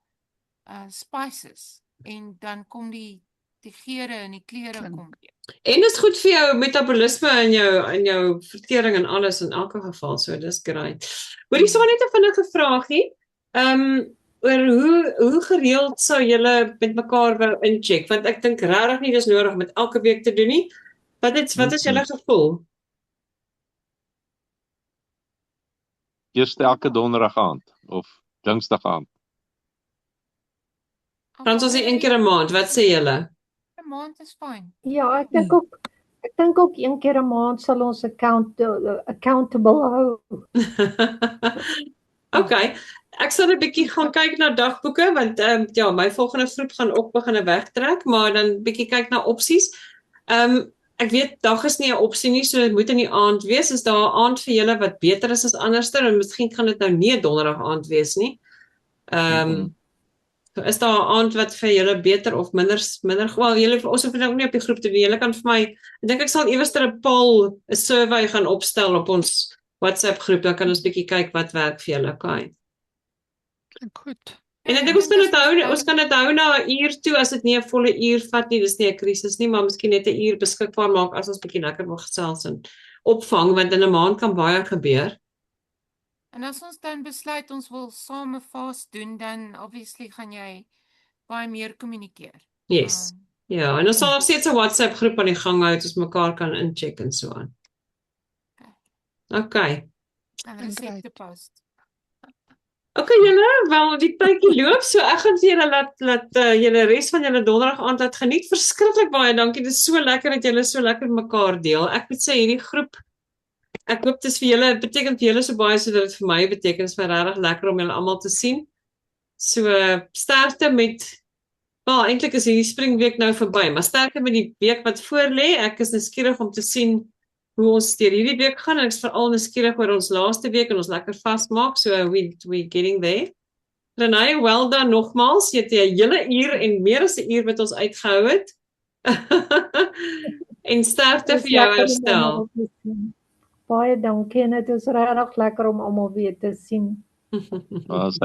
spices en dan kom die geure en die kleure kom weer. En dit is goed vir jou metabolisme en jou vertering en alles in elke geval, so dis great. Hoorie, so net 'n vinnige vraagie. Oor hoe gereeld sou julle met mekaar wou incheck, want ek dink regtig nie dis nodig om dit elke week te doen nie. Wat is julle gevoel? Eerste elke donderdag aand of dinsdag aand. Frans ons 1 keer 'n maand, wat sê julle? 'n Maand is fyn. Ja, ek dink ook 1 keer 'n maand sal ons accountable hou. Okay, ek sal 'n bietjie gaan kyk na dagboeke want my volgende groep gaan ook begin wegtrek, maar dan bietjie kyk na opsies. Ek weet dag is nie 'n opsie nie, so dit moet in die aand wees. Is daar 'n aand vir julle wat beter is as anderster en miskien gaan dit nou nie 'n donderdag aand wees nie. Is daar 'n aand wat vir julle beter of minder julle ons hoef nou nie op die groep te doen. Julle kan vir my, ek dink ek sal eers 'n poll, 'n survey gaan opstel op ons WhatsApp groep, dan kan ons bietjie kyk wat werk vir julle, okay. Goed. En ek dink ons kan dit hou na 'n uur toe as dit nie 'n volle uur vat nie, dis nie 'n krisis nie, maar miskien net 'n uur beskikbaar maak as ons bietjie lekker wil gesels en opvang, want in 'n maand kan baie gebeur. En as ons dan besluit ons wil same vas doen, dan obviously gaan jy baie meer kommunikeer. Yes. Ja, en ons sal nog steeds 'n WhatsApp groep aan die gang hou, ons mekaar kan incheck en so aan. Okay. En resepte post. Okay julle, wel die tydjie loop, so ek gaan vir julle laat julle res van julle donderdag aand laat geniet. Verskriklik baie dankie. Dit is so lekker dat julle so lekker mekaar deel. Ek moet sê hierdie groep, ek hoop dit is vir julle, beteken vir julle so baie sodat dit vir my beteken. Dit is my regtig lekker om julle almal te sien. So sterkte met eintlik is hierdie springweek nou verby, maar sterkte met die week wat voorlê. Ek is nuuskierig om te sien hoe ons deur hierdie week gaan en ek is veral nuuskierig oor ons laaste week en ons lekker vasmaak, so we getting there. Renay, well done nogmaals. Jy het 'n hele uur en meer as 'n uur met ons uitgehou het. En sterkte vir jou herstel. Baie dankie en dit is regtig lekker om almal weer te sien. Ons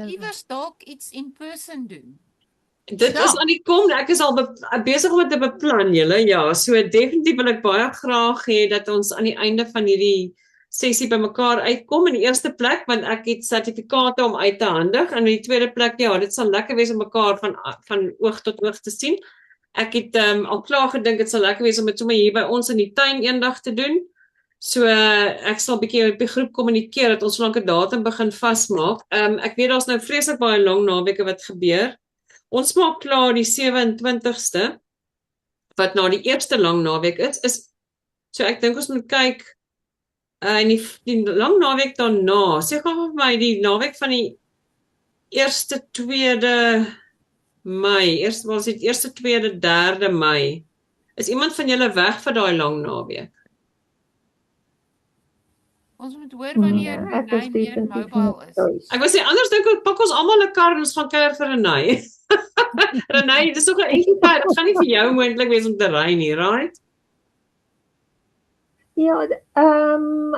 iewers dalk iets in person doen. Dit is aan die kom, ek is al besig om dit te beplan julle. Ja, so definitief wil ek baie graag hê dat ons aan die einde van hierdie sessie bymekaar uitkom in die eerste plek, want ek het sertifikate om uit te handig, en in die tweede plek, ja, dit sal lekker wees om mekaar van oog tot oog te sien. Ek het al klaar gedink, dit sal lekker wees om dit sommer hier by ons in die tuin eendag te doen. So ek sal 'n bietjie op die groep kommunikeer dat ons solank 'n datum begin vasmaak. Ek weet daar's nou vreeslik baie lang naweke wat gebeur. Ons maak klaar die 27ste, wat na die eerste lang naweek is so ek dink ons moet kyk in die lang naweek daarna, sê gou vir my die naweek van die 1ste, 2de Mei, was dit 1ste, 2de, 3de Mei. Is iemand van julle weg vir daai lang naweek? Ons moet hoor wanneer Renay weer mobile is. Ek wil sê, anders dink ek, pak ons almal 'n kar en ons gaan kuier vir Renay. Renay, dis ook 'n entjie pad, dit gaan nie vir jou moontlik wees om te ry nie, right? Ja,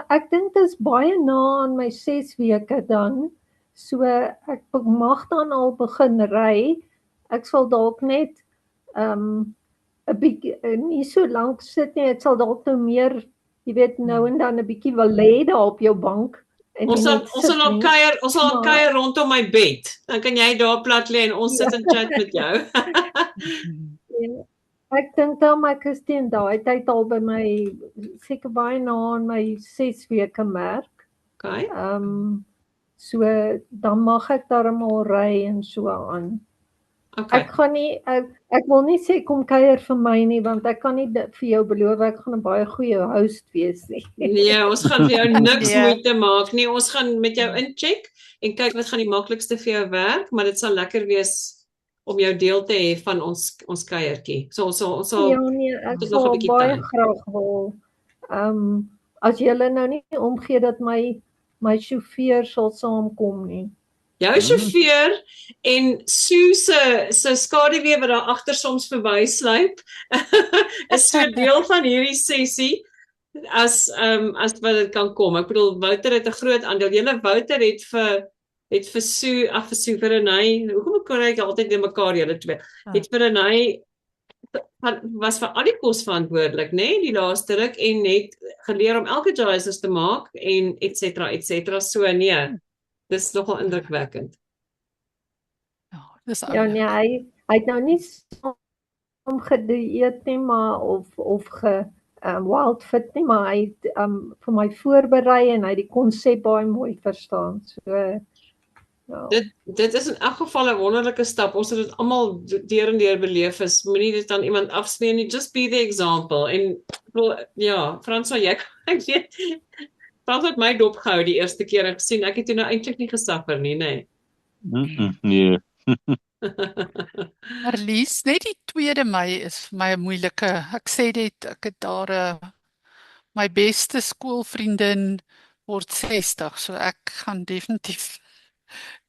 ek dink dit is baie na aan my 6 weke dan, so ek mag dan al begin ry. Ek sal dalk net 'n bietjie nie so lank sit nie, ek sal dalk nou meer, jy weet, nou en dan 'n bietjie wil lê daar op jou bank. Ons sal kuier rondom my bed. Dan kan jy daar plat lê en ons sit en chat met jou. Ek dink dan ek is teen daai tyd al by my seker baie na aan my 6 weke merk. Okay. So dan mag ek darmal ry en so aan. Okay. Ek wil nie sê kom kuier vir my nie, want ek kan nie vir jou beloof ek gaan 'n baie goeie host wees nie. Nee, ons gaan vir jou niks moeite maak nie. Ons gaan met jou incheck en kyk wat gaan die maklikste vir jou werk, maar dit sal lekker wees om jou deel te hê van ons kuiertjie. So ons sal ja, nee, ek sal baie graag wil. As julle nou nie omgee dat my sjofeur sal saamkom nie. Jou sjofeur en Sue se skaduwee wat daar agter soms verby sluip is so deel van hierdie sessie as wat dit kan kom. Ek bedoel Wouter het 'n groot aandeel. Julle Wouter het vir Sue, vir Renay, hoekom kan ek altyd net mekaar julle twee? Het vir Renay was vir al die kos verantwoordelik, né, die laaste ruk en het geleer om elke choices te maak en et cetera. So nee. Dis nogal indrukwekkend. Ja, nee, hy het nou nie saam gedieet nie, maar of wild fit nie, maar hy het vir my voorberei en hy het die konsep baie mooi verstaan. So ja. Dit is in elk geval 'n wonderlike stap. Ons het dit almal deur en deur beleef. Moenie dit aan iemand afsmeer nie, just be the example. En ja, Frans, ek weet Frans het my dopgehou die eerste keer en gesien, ek het toe nou eintlik nie gesuffer nie, nê. Nee. Marlies, net die 2de Mei is vir my 'n moeilike. Ek sê dit, ek het daar my beste skoolvriendin word 60, so ek gaan definitief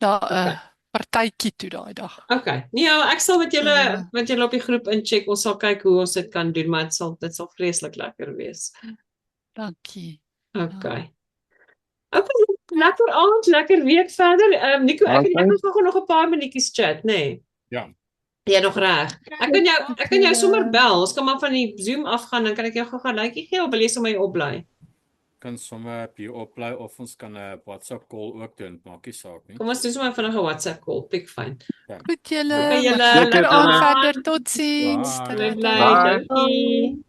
na 'n partytjie toe daai dag. Okay. Nee, ek sal met julle op die groep incheck. Ons sal kyk hoe ons dit kan doen, maar dit sal vreeslik lekker wees. Dankie. Okay. Lekker aand, lekker week verder. Nico, ek en jy gaan nog 'n paar minuutjies chat, nê? Ja. Ja, nog reg. Ek kan jou sommer bel. Ons kan maar van die Zoom afgaan, dan kan ek jou gou-gou likeie gee of wil jy sommer opbly? Kan sommer op jou opbly of ons kan 'n WhatsApp call ook doen, maak nie saak nie. Kom ons doen sommer vinnig 'n WhatsApp call, pik fyn. Goed julle. Lekker aand verder, totsiens. Bye. Dankie.